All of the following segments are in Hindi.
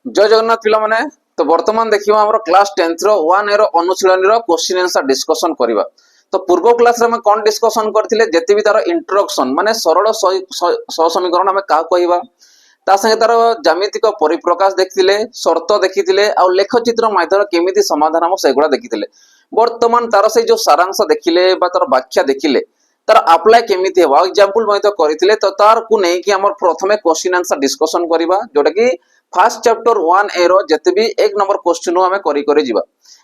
जय जगन्नाथ पिला माने। तो वर्तमान देखिबा हमर क्लास 10th रो 1 ए रो अनुशीलनी रो क्वेश्चन आंसर डिस्कशन करबा। तो पूर्व क्लास रे हम कोन डिस्कशन करथिले जेते भी तार इंट्रोडक्शन माने सरल समीकरण हम का कहबा ता संगे तार ज्यामितिक परिप्रकाश देखिथिले, शर्त देखिथिले आ लेख चित्र माध्यम केमिति समाधान हम सेगुडा देखिथिले। वर्तमान तार से जो सारांश देखिले बा तार व्याख्या देखिले तार अप्लाई केमिति हेबा एग्जांपल मै तो करथिले। तो तार को नै कि हमर प्रथमे क्वेश्चन आंसर डिस्कशन करबा जोटा कि फर्स्ट चैप्टर 1 ए रो जते भी एक नंबर क्वेश्चन हम करी जीवा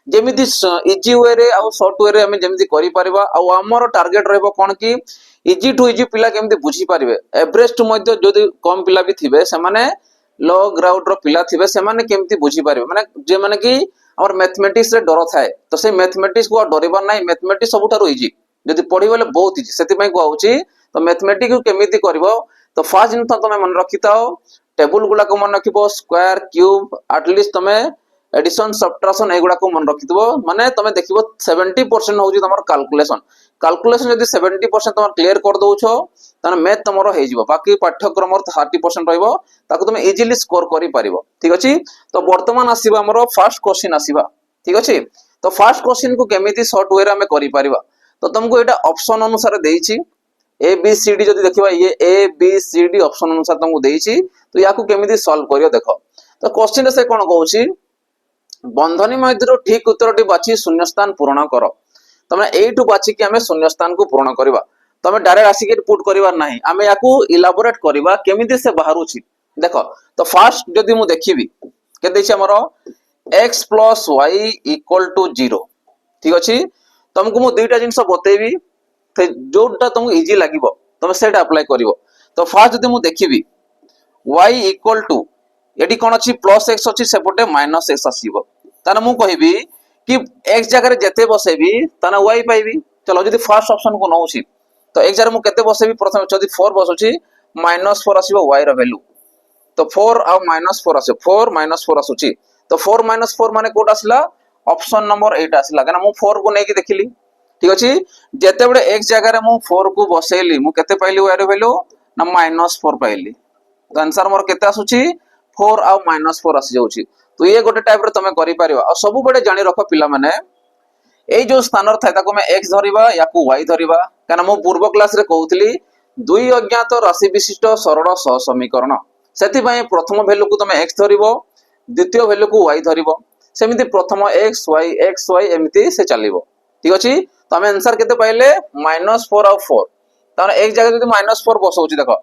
जेमिति इजी वे रे आ शॉर्ट वे रे हम जेमिति करि परबा आ हमर टारगेट रहबो कोन कि इजी टू इजी पिला केमिति बुझी पारिबे। एवरेज टू मध्ये जदि कम पिला भी थिबे से माने लो ग्राउंड रो पिला थिबे से माने केमिति बुझी पारिबे माने जे माने कि हमर मैथमेटिक्स रे डर थाए तो से मैथमेटिक्स को डरिबा नै। मैथमेटिक्स सबुठारु इजी जदि पढिबले बहुत इजी सेति पय कहउची। तो मैथमेटिक्स को केमिति करबो तो फर्स्ट दिन तो तमे मन रखिताओ टेबल गुला को मन रखिबो स्क्वायर क्यूब एटलीस्ट तमे एडिशन सब्ट्रैक्शन एगुडा को मन रखितबो माने तमे देखिबो 70% होउची तमर कैलकुलेशन। कैलकुलेशन यदि 70% तम क्लियर कर दोछो तने मैथ तमरो हे जिवो बाकी पाठ्यक्रम 30% रहइबो ताको तमे इजीली स्कोर करि परिबो। ठीक अछि। तो वर्तमान आसीबा हमरो फर्स्ट क्वेश्चन आसीबा। ठीक अछि। तो फर्स्ट क्वेश्चन को केमिति शॉर्ट वे रे हम करि परिबा तो तुमको एटा ऑप्शन अनुसार देइछि ए बी सी डी जदि देखिबा ये A B C D option अनुसार तुमको देइछि। तो याकू केमिति सॉल्व करियो देखो। तो क्वेश्चन रे से कोन कहउछि बंधनी मध्यरो ठीक उत्तरटी बाछि शून्य स्थान पूर्ण करो। तमे एटू बाछि कि हमें शून्य स्थान को पूर्ण करबा तमे डायरेक्ट आसी के पुट करिवार नाही हमें याकू इलाबोरेट करबा केमिति से बाहरुछि देखो। तो फर्स्ट जदि मु देखिबी के दैछि हमरो x + y = 0। ठीक अछि। तुमको मु दुईटा जिंस बतेबी जोटा तुमको इजी लागिबो तमे सेटा अप्लाई करिवो। तो फर्स्ट जदि मु देखिबी y = एडी कोन अछि +x अछि सेपटे -x आसीबो ताना मु कहिबी कि x जगह रे जते बसेबी ताना y पाइबी। चलो जदि फर्स्ट ऑप्शन को नउछि तो x जगह मु केते बसेबी प्रथम जदि 4 बसुछि -4 आसीबो y रो वैल्यू। तो 4 आ -4 आसे 4 -4 आसुछि। तो 4 - 4 माने कोड आसला ऑप्शन नंबर 8 आसला काना मु 4 को नै कि देखिली। ठीक अछि। जेते बडे x जगह रे मु 4 को बसेली मु केते पाइली y रो वैल्यू ना -4 पाइली। तो आंसर मोर केते आसुछि 4 आ -4 आसी जाउछि। तो ये गोटे टाइप रे तमे करि परिबा आ सब बडे जानि रखो पिला माने ए जो स्थान र थाय ताको मैं x धरिबा याकू y धरिबा काना मु पूर्व क्लास रे कहउतली दुई अज्ञात राशि विशिष्ट सरल समीकरण सेति पय प्रथम वैल्यू को तमे x धरिबो द्वितीय वैल्यू को y धरिबो सेमिति प्रथम x y एमिति से चलिबो। ठीक अछि। तो हम आंसर केते पाइले -4 आ 4 ताने एक जगह जदि -4 बसौछि देखो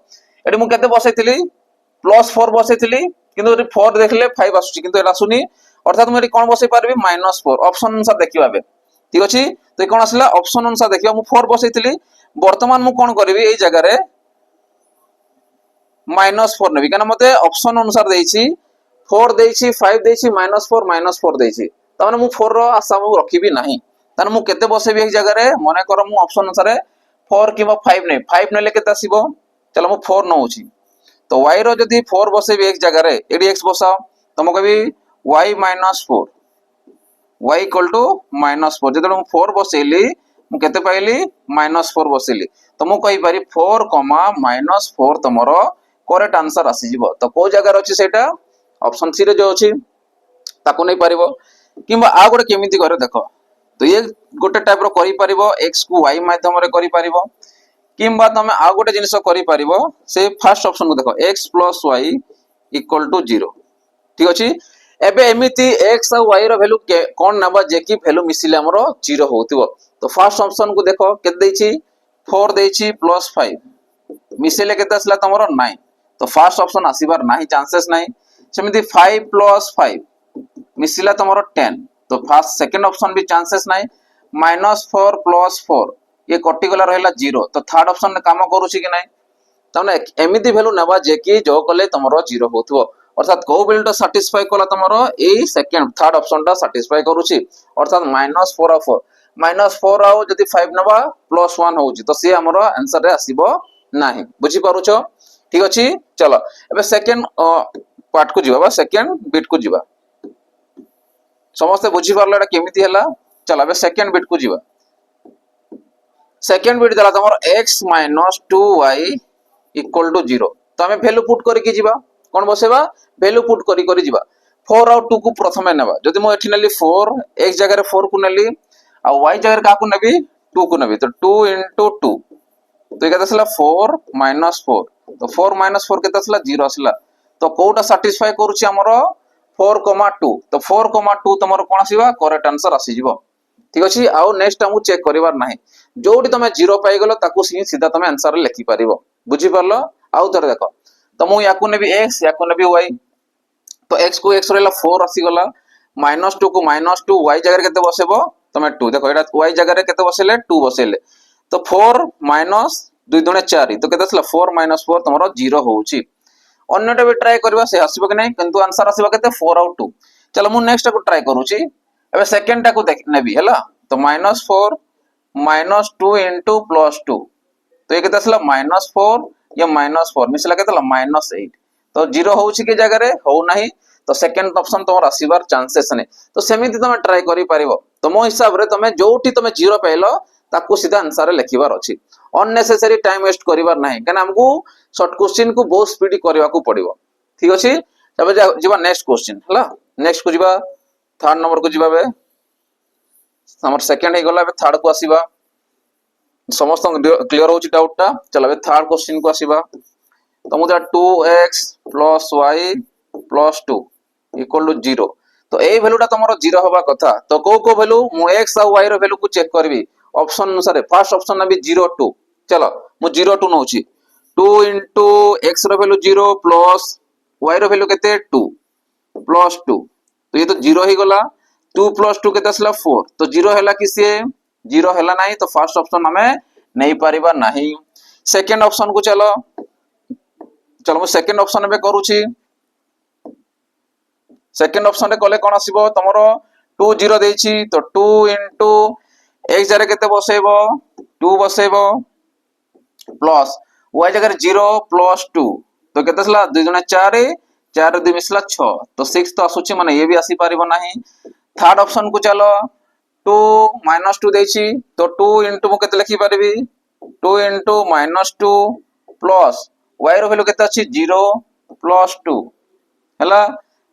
एडी मु केते बसैतिली +4 बसैतिली किंतु एडी 4 देखले 5 आसुछि किंतु एला सुनी अर्थात मु एडी कोन बसै पारबी -4 ऑप्शन अनुसार देखिबा बे। ठीक अछि। तो ए कोन आसला ऑप्शन अनुसार देखिबा मु 4 बसैतिली वर्तमान मु कोन करबी एई जगह रे -4 नेबी काना मते ऑप्शन अनुसार देइछि 4 देइछि 5 देइछि -4 देइछि ताने मु 4 रो आशा मु रखिबी नाही ताने मु केते बसेबी एई जगह रे मने कर मु ऑप्शन अनुसार 4 किबा 5 नै 5 नेले केते आसीबो चलो मु 4 नउछि। तो y रो जदि 4 बसेबी एक जगह रे एडी x बसाओ तो मु कहबी y - 4 y = -4 जदि मु 4 बसेली मु केते पाइली -4 बसेली तो मु कहि पारी 4, -4 तमरो करेक्ट आंसर आसी जिवो। तो को जगह रे अछि सेटा ऑप्शन सी रे जो अछि ताको नै पारिबो किबा आ गोटे केमिति करे देखो। तो ये गोटे टाइप रो करि पारिबो x को y माध्यम रे करि पारिबो किबा तमे आ गोटे जिनिस करि पारिबो से फर्स्ट ऑप्शन को देखो x + y = 0। ठीक अछि। एबे एमिति x आ y रो वैल्यू कोन नबा जे कि वैल्यू मिसिले हमरो 0 होतिबो। तो फर्स्ट ऑप्शन को देखो केते दैछि 4 दैछि +5 मिसिले केते असला तमरो 9 तो फर्स्ट ऑप्शन आसीबार नाही चांसेस नाही। सेमिति 5 + 5 मिसिला तमरो 10 तो फर्स्ट सेकंड ऑप्शन भी चांसेस नाही। -4 + 4 ये कटि गला रहला 0 तो थर्ड ऑप्शन ने काम करूछि कि नाही तने एमिति वैल्यू नबा जे कि जो कले तमरो 0 होतबो अर्थात को वैल्यू सैटिस्फाई कला तमरो ए सेकंड थर्ड ऑप्शन टा सैटिस्फाई करूछि अर्थात -4 आ 4 -4 आ जदि 5 नबा +1 होउछि तो से हमरो आंसर रे आसीबो नाही बुझी पारुछो। ठीक अछि। चलो एबे सेकंड पार्ट को जिबा सेकंड बिट को जिबा समस्त बुझी पारला एटा केमिति हला। चलो एबे सेकंड बिट को जिबा सेकंड बिट दला तमरो x - 2y = 0 तो हमें वैल्यू पुट करि कि जिबा कोन बसेबा वैल्यू पुट करि जिबा 4 आउ 2 को प्रथमे नेबा जदि मो एठी नेली 4 x जगह रे 4 को नेली आ y जगह रे का को नेबी 2 को नेबी तो 2 into 2 तो ये केते आसला 4 minus 4 तो 4 minus 4 केते आसला 0 आसला तो कोटा सैटिस्फाई करूची हमरो 4,2 तो 4,2 तमरो कोन आसीबा करेक्ट आंसर आसी जिवो ठीक अछि आउ नेक्स्ट हमु चेक करिवार नाही जोडी तमे 0 पाई गेलो ताकू सीधा तमे आंसर लिखि परिबो बुझी परलो आउ तरे देखो तो मु याकू नेबी x याकू नेबी y तो x को x रहला 4 आसी गला -2 को -2 y जगह केते बसेबो तमे 2 देखो एटा y जगह रे केते बसेले 2 बसेले तो 4 माइनस 2 दुणे 4 तो केते असला 4 - 4 तमरो 0 होउची अन्यटा भी ट्राई करबा से हसिबो कि नै किंतु आंसर आसीबा केते 4 आउट 2 चलो मु नेक्स्ट को ट्राई करूची एबे सेकंड टा को देख नेबी हला तो -4 -2 into +2 तो ये केते असला -4 या -4 मिसला केते -8 तो 0 होउची के जगह रे हो नाही तो सेकंड ऑप्शन तमर आसीबार चांसेस नै तो सेमिति तमे ट्राई करि परिबो तो मो हिसाब रे तमे जोठी तमे 0 पाइलो ताकू सीधा आंसर लिखिबार अछि अननेसेसरी टाइम वेस्ट करिबार नाही कना हमकू शॉर्ट क्वेश्चन को बहुत स्पीड करबा को पड़िबो ठीक अछि तबे जिबा नेक्स्ट क्वेश्चन हला नेक्स्ट को जिबा थर्ड नंबर को जिबा बे हमर सेकंड हे गला बे थर्ड को आसीबा समस्त क्लियर होची डाउट ता चला बे थर्ड क्वेश्चन को आसीबा तो मुदा 2x + y + 2 = 0 तो ए वैल्यूटा तमरो 0 होबा कथा तो को वैल्यू मु x और y रो वैल्यू को चेक करबी ऑप्शन अनुसार फर्स्ट ऑप्शन नबी 0 2 चलो मु 0 2 नउची 2 into x रो वैल्यू 0 प्लस y रो वैल्यू केते 2 प्लस 2 तो ये तो 0 ही गला 2 + 2 केते असला 4 तो 0 हैला कि से 0 हैला नाही तो फर्स्ट ऑप्शन हमें नहीं पारिबा नाही सेकंड ऑप्शन को चलो चलो मु सेकंड ऑप्शन में करूची सेकंड ऑप्शन रे कले कोन आसीबो तमरो 2 0 देछि तो 2 into x जरे केते बसेबो 2 बसेबो प्लस y जगह 0 + 2 तो केते असला 2 गुणा 4 4 2 मिसला 6 तो 6 तो आसुची माने ये भी आसी पारिबो नाही थर्ड ऑप्शन को चलो 2 - 2 देछि तो 2 into मु केते लिखि पारिबी 2 into -2 प्लस y रो वैल्यू केते अछि 0 + 2 हला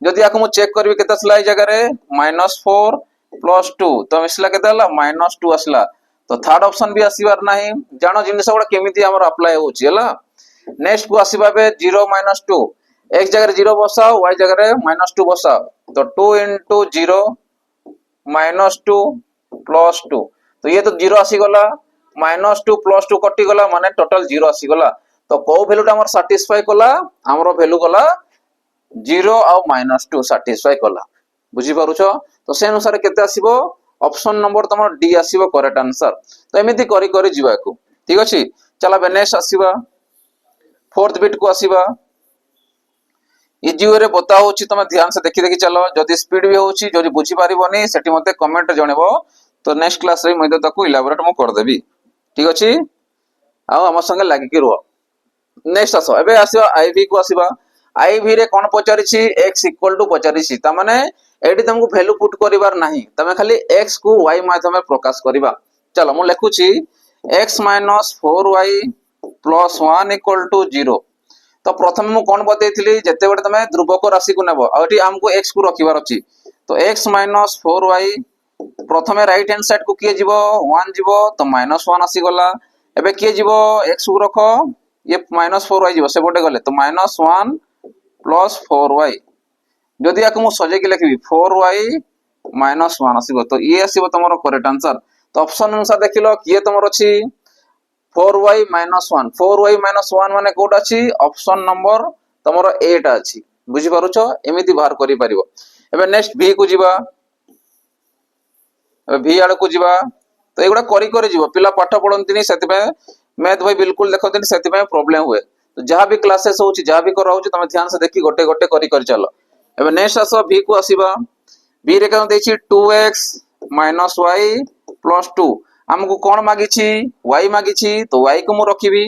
जदि आको मु चेक करबी केते असला ए जगह रे -4 + 2 तो मिसला केते हला -2 असला तो थर्ड ऑप्शन भी आसीबार नाही जानो जिनिस गुडा केमिति हमर अप्लाई होची हला नेक्स्ट को आसीबा बे 0 - 2 x जगह रे 0 बसाओ y जगह रे -2 बसाओ तो 2 into 0 -2 + 2 तो ये तो 0 आसी गला -2 + 2 कटि गला माने टोटल 0 आसी गला तो को वैल्यूटा हमर सैटिस्फाई कला हमरो वैल्यू गला 0 और -2 सैटिस्फाई कला बुझी पारुछो तो से अनुसार केते आसीबो ऑप्शन नंबर तमर डी आसीबो करेक्ट आंसर तो एमिति करी करी जिवाको ठीक अछि चला बे नेक्स्ट आसीबा फोर्थ बिट को आसीबा इजी वे रे बताओ छी तमे ध्यान से देखि देखि चलो जदी स्पीड भी होची जदी बुझी पारिबोनी सेठी मते कमेंट जणेबो तो नेक्स्ट क्लास रे मते ताको इलाबोरेट मो कर देबी ठीक अछि आ हम संगे लागि कि रो नेक्स्ट आसो एबे आसीबा आईवी को आसीबा आईवी रे कोन पचारि छी x = पचारि छी त माने एडी तुमको वैल्यू पुट करिवार नाही तमे खाली x को y माध्यमे प्रकाश करिबा चलो मु लेखु छी x - 4y + 1 = 0 तो प्रथम मु कोन बतेइथिली जते बेटे तमे ध्रुवक राशि को नेबो आउटी हमको x को रखिबार अछि तो x - 4y प्रथमे राइट हैंड साइड को किए जीवो 1 जीवो तो -1 आसी गला एबे किए जीवो x को रखो ये -4y जीवो से बोटे गले तो -1 + 4y जदि आको मु सजे के लिखबी 4y - 1 आसीबो तो ये आसीबो तमरो करेक्ट आंसर तो ऑप्शन अनुसार देखिलो किए तमरो अछि 4y - 1 4y - 1 माने कोड अछि ऑप्शन नंबर तमरो 8 अछि बुझी पारुछो एमिति बाहर करि परिबो एबे नेक्स्ट v को जिबा v आड़ को जिबा तो एगुडा करी करी जीवो पिला पाठ पढंतिनी सेति पे मैथ भाई बिल्कुल देखंतिनी सेति पे प्रॉब्लम हुए तो जहां भी क्लासेस होची जहां भी कर होची तमे ध्यान से देखि गोटे गोटे करी करी चलो एबे नेक्स्ट आसो v को आसीबा v रे कन देछि 2x - y + 2 हमको कोन मागी छी y मागी छी तो y को मु रखिबी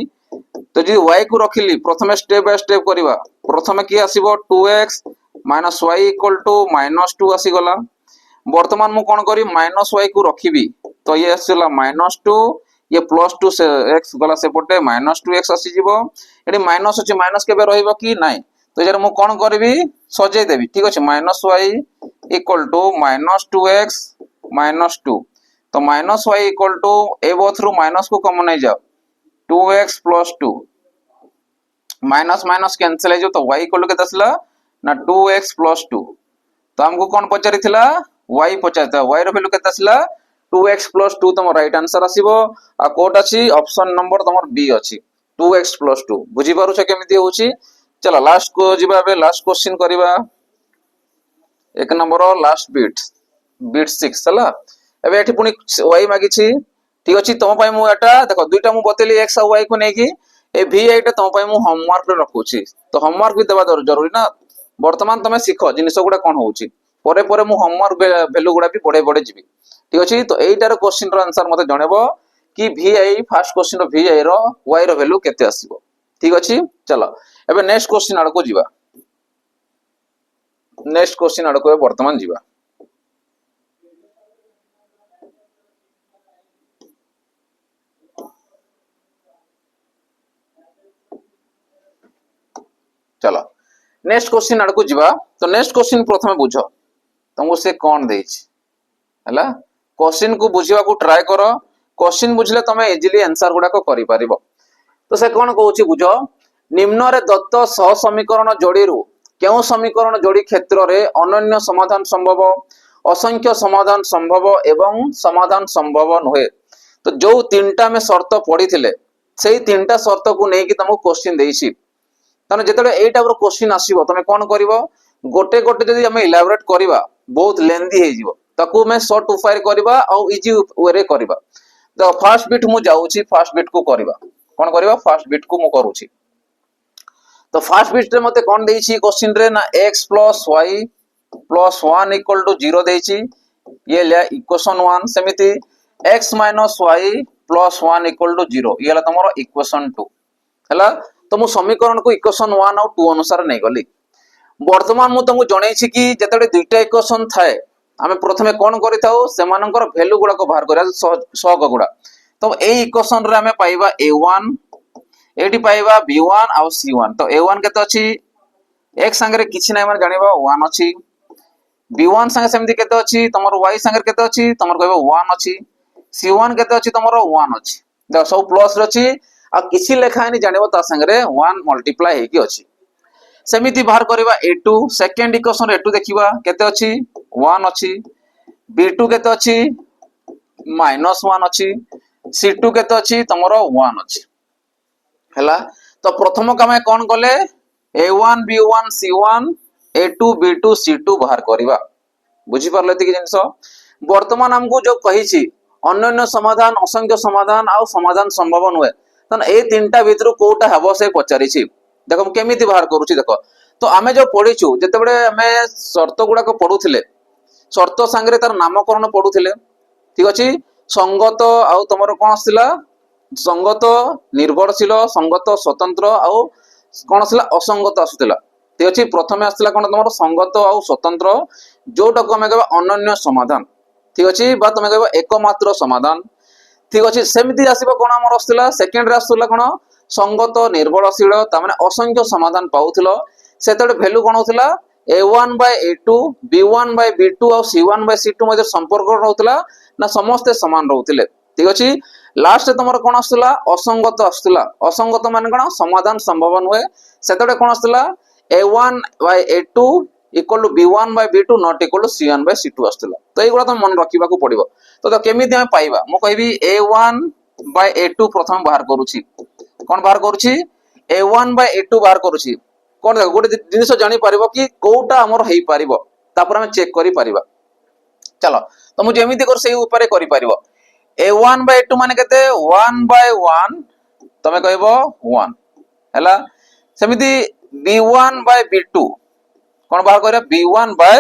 तो जी y को रखिली प्रथमे स्टेप बाय स्टेप करिवा प्रथमे की आसीबो 2x - y = -2 आसी गला वर्तमान मु कोन करी -y को रखिबी तो ये आसीला -2 ये +2 से x गला से पटे -2x आसी जीवो एडी माइनस अछि माइनस केबे रहइबो कि नाही तो यार मु कौन करबी सजे देबी ठीक अछि -y इक्वल टू -2x -2 तो -y इक्वल टू ए बोथ रु माइनस को कॉमन नहीं जाओ 2x + 2 माइनस माइनस कैंसिल है जो तो y इक्वल टू केते आसला ना 2x + 2 तो हमको कौन पचारि थिला y पचारता y रो वैल्यू केते आसला 2x + 2 तम राइट आंसर आसीबो आ कोड अछि ऑप्शन नंबर तमर बी अछि 2x + 2 बुझी पारू छ केमिति होउची। चलो लास्ट को जिबा बे लास्ट क्वेश्चन करिबा एक नंबर लास्ट बिट 6 चला एबे एठी पुनी y मागी छी ठीक अछि तम पय मु एटा देखो दुईटा मु बतेली x आ y को नेकी ए v8 तम पय मु होमवर्क रे रखुची तो होमवर्क भी देबा जरूरी ना वर्तमान तमे सिखो जिनिस गुडा कोन होउची परे परे मु होमवर्क वैल्यू गुडा भी पढे पढे जिबी ठीक अछि तो एइटार क्वेश्चन रो आंसर मते जणेबो कि vi फर्स्ट क्वेश्चन रो vi रो y रो वैल्यू केते आसीबो ठीक अछि। चलो एबे नेक्स्ट क्वेश्चन आड़ को जिबा नेक्स्ट क्वेश्चन आड़ को वर्तमान जिबा चलो नेक्स्ट क्वेश्चन आड़ को जिबा तो नेक्स्ट क्वेश्चन प्रथमे बुझो तुमको से कोन देछि हला क्वेश्चन को बुझिबा को ट्राई करो क्वेश्चन बुझले तमे इजीली आंसर गुडा को करि परिबो तो से कोन कहउची बुझो निम्न रे दत्त सह समीकरण जोड़ी रु केउ समीकरण जोड़ी क्षेत्र रे अनन्य समाधान संभव असंख्य समाधान संभव एवं समाधान संभव नहे तो जो तीनटा में शर्त पड़ी थिले सेही तीनटा शर्त को नेकी तुमको क्वेश्चन देछि ताने जेतले एई टाइप रो क्वेश्चन आसीबो तमे कोन करिवो गोटे गोटे जदी हम इलाबोरेट करिबा बहुत लेंथी हे जिवो ताकू मैं शॉर्ट उपाय करिबा आ इजी वे रे करिबा तो फर्स्ट बिट मु जाउची फर्स्ट बिट को करिबा कोन करिबा फर्स्ट बिट को मु करूची तो फर्स्ट बिट रे मते कोन देछि क्वेश्चन रे ना x + y + 1 = 0 देछि ये ले इक्वेशन 1 सेमिति x - y + 1 = 0 ये ला तमरो इक्वेशन 2 हला तो मु समीकरण को इक्वेशन 1 और 2 अनुसार नै गली वर्तमान मु तुमको जणै छी कि जेतडे दुईटा इक्वेशन थाए आमे प्रथमे कोन करिथाउ सेमानकर वैल्यू गुडा को बाहर करिया सहग गुडा तो ए इक्वेशन रे आमे पाइबा a1 एटी पाइबा b1 और c1 तो a1 केते अछि x संगे किछि नै माने जानिबा 1 अछि b1 संगे सेमति केते अछि तमर y संगे केते अछि तमर कहबा 1 अछि c1 केते अछि तमर 1 अछि देख सब प्लस रे अछि आ किछि लेखानी जानिबो ता संगे 1 मल्टीप्लाई हे कि अछि सेमिति बाहर करिबा a2 सेकंड इक्वेशन a2 देखिबा केते अछि 1 अछि b2 केते अछि -1 अछि c2 केते अछि तमरो 1 अछि हला तो प्रथम कमे कोन गले a1 b1 c1 a2 b2 c2 बाहर करिबा बुझी परले कि जिंस वर्तमान हमको जो कहिछि अन्य समाधान असंख्य समाधान आ समाधान संभव नहे तन ए तीनटा भीतर कोटा हबो से पचारि छी देखो हम केमिति बाहर करूची देखो तो आमे जो पढिछु जते बडे हमें शर्त गुडा को पढुथिले शर्त संगे तार नामकरण पढुथिले ठीक अछि संगत आ तमरो कोन आसिला संगत निर्भरशील संगत स्वतंत्र आ कोन आसिला असंगत आसुतिला ठीक अछि प्रथमे आसिला कोन तमरो संगत आ स्वतंत्र जोटा को हमें कहबा अनन्य समाधान ठीक अछि बा तमे कहबा एकमात्र समाधान ठीक अछि सेमिति आसीबा कोन हमर आसिला सेकंड रे आसुला कोन संगत निर्भरशील ता माने असंख्य समाधान पाउथिलो सेतडे वैल्यू कोन होतिला a1/a2 b1/b2 और c1/c2 मध्ये संपर्क रहउतला ना समस्त समान रहउतिले ठीक अछि लास्ट तमर कोन आसुला असंगत आसुला असंगत माने कोन समाधान संभव नहे सेतडे कोन आसुला a1/a2 = b1/b2 not equal to c1/c2 आसुला तो एगुडा त मन रखिबा को पड़िबो तो केमिति हम पाइबा मु कहबी a1/a2 प्रथम बाहर करूची कोन बाहर करूची a1/a2 बाहर करूची कोन गोटे जिनिस जानि परिबो कि कोउटा हमर हेई परिबो तापर हम चेक करि परिबा चलो तो मु जेमिति कर सेही ऊपर करि परिबो a1/a2 माने केते 1/1 तमे कहबो 1 हैला सेमिति b1/b2 कोन बाहर करियो b1 बाय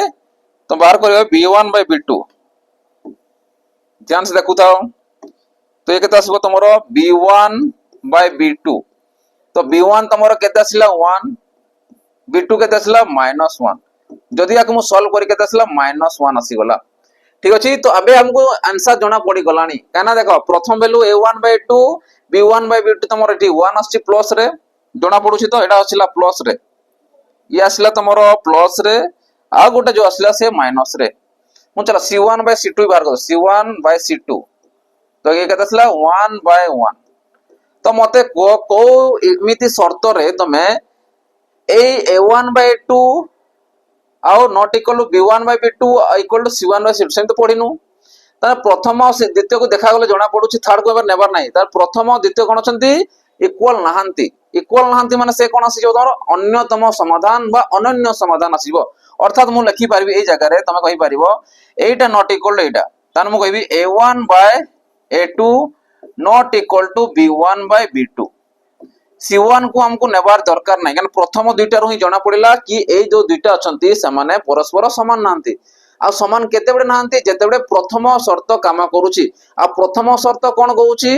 तो बाहर करियो b1/b2 ध्यान से देखुताओ तो ये केते आसबो तमरो b1/b2 तो b1 तमरो केते आसिला 1 b2 केते आसिला -1 जदि आक मु सॉल्व करि केते आसिला -1 आसी गला ठीक अछि तो अबे हमको आंसर जणा पड़ी गलानी काना देखो प्रथम वैल्यू a1/2 b1/b2 तमरो एटी 1 आछि प्लस रे जणा पडुछि तो एटा आसिला प्लस रे ये आसला तुमर प्लस रे आ गोटे जो आसला से माइनस रे मु चला C1 बाय C2 बाहर कर C1 बाय C2 तो ये केते आसला 1 बाय 1 तो मते को एमिति शर्त रे तमे ए A1 बाय 2 आउ not equal to B1 by B2 equal to C1 by C2 same तो पढिनु तार प्रथम और द्वितीय को देखा गले जना पडुची थर्ड को एबर नेबर नाही तार प्रथम और द्वितीय कोन अछंती इक्वल नहांती माने से कोन आसी जो तमरो अन्यतम समाधान बा अनन्य समाधान आसीबो अर्थात मु लिखि पारबी ए जगह रे तमे कहि पारिबो एटा नॉट इक्वल टू एटा तान मु कहबी A1 by A2 not equal to B1 by B2 C1 को हमको नेबार दरकार नाही कारण प्रथम दुईटा रु ही जना पडिला कि ए जो दुईटा अछंती से माने परस्पर समान नांती आ समान केते बडे नांती जेते बडे प्रथम शर्त काम करूची आ प्रथम शर्त कोन कहूची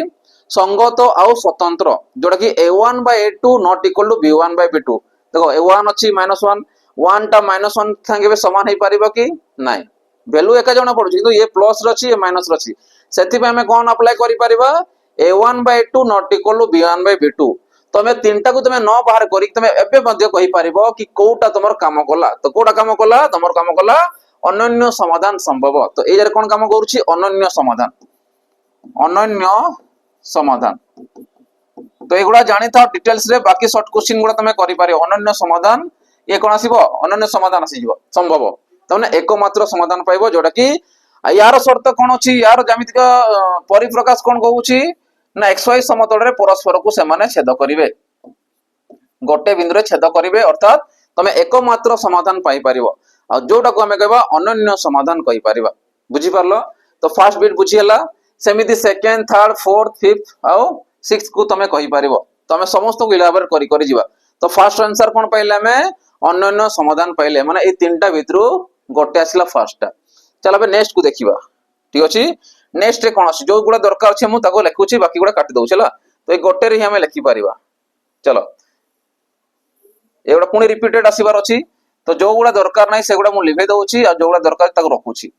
संगत आउ स्वतंत्र जोटा कि A1 by A2 not equal to B1 by B2 देखो A1 अछि -1 1 टा -1 संगे समान हे परिबो कि नाही वैल्यू एका जणा पडुची किंतु ये प्लस रछि ये माइनस रछि सेति पे हमें कोन अप्लाई करि परिबा A1 by A2 not equal to B1 by B2 तमे तीनटा को तमे न बाहर करी तमे एबे मध्य कहि परिबो कि कोटा तमर काम कला तो कोटा काम कला तमर काम कला अनन्य समाधान संभव तो ए जरे कोन काम करूची अनन्य समाधान तो एगुडा जानि था डिटेल्स रे बाकी शॉर्ट क्वेश्चन गुडा तमे करि पारे अनन्य समाधान ये कोन आसीबो अनन्य समाधान आसी जिवो संभव तने एकमात्र समाधान पाइबो जोटा कि यार शर्त कोन अछि यार ज्यामितिक परिप्रकाश कोन कहूची ना xy समतल रे परस्पर को से माने छेद करिवे गोटे बिंदु रे छेद करिवे अर्थात तमे एकमात्र समाधान पाई परिबो आ जोटा को हमें कहबा अनन्य समाधान कहि परिबा बुझी परलो तो फर्स्ट बिट बुझी हला सेमिति सेकंड थर्ड फोर्थ फिफ्थ आउ सिक्स्थ को तमे कहि परिबो तमे समस्त को इलाबर करि करि जिबा तो फर्स्ट आंसर कोन पाइले हमें अनन्य समाधान पाइले माने ए तीनटा भितरु गोटे आसला फर्स्ट टा चल अब नेक्स्ट को देखिबा ठीक अछि नेक्स्ट रे कोन अछि जो गुडा दरकार छै मु ताको लिखुची बाकी गुडा काटि दउ चला तो ए गोटे रे ही हमें लिखि परिबा चलो एगुडा पुनी रिपीटेड आसीबार अछि तो जो गुडा दरकार नाही से गुडा मु लिखै दउची आ जो गुडा दरकार ताको रखुची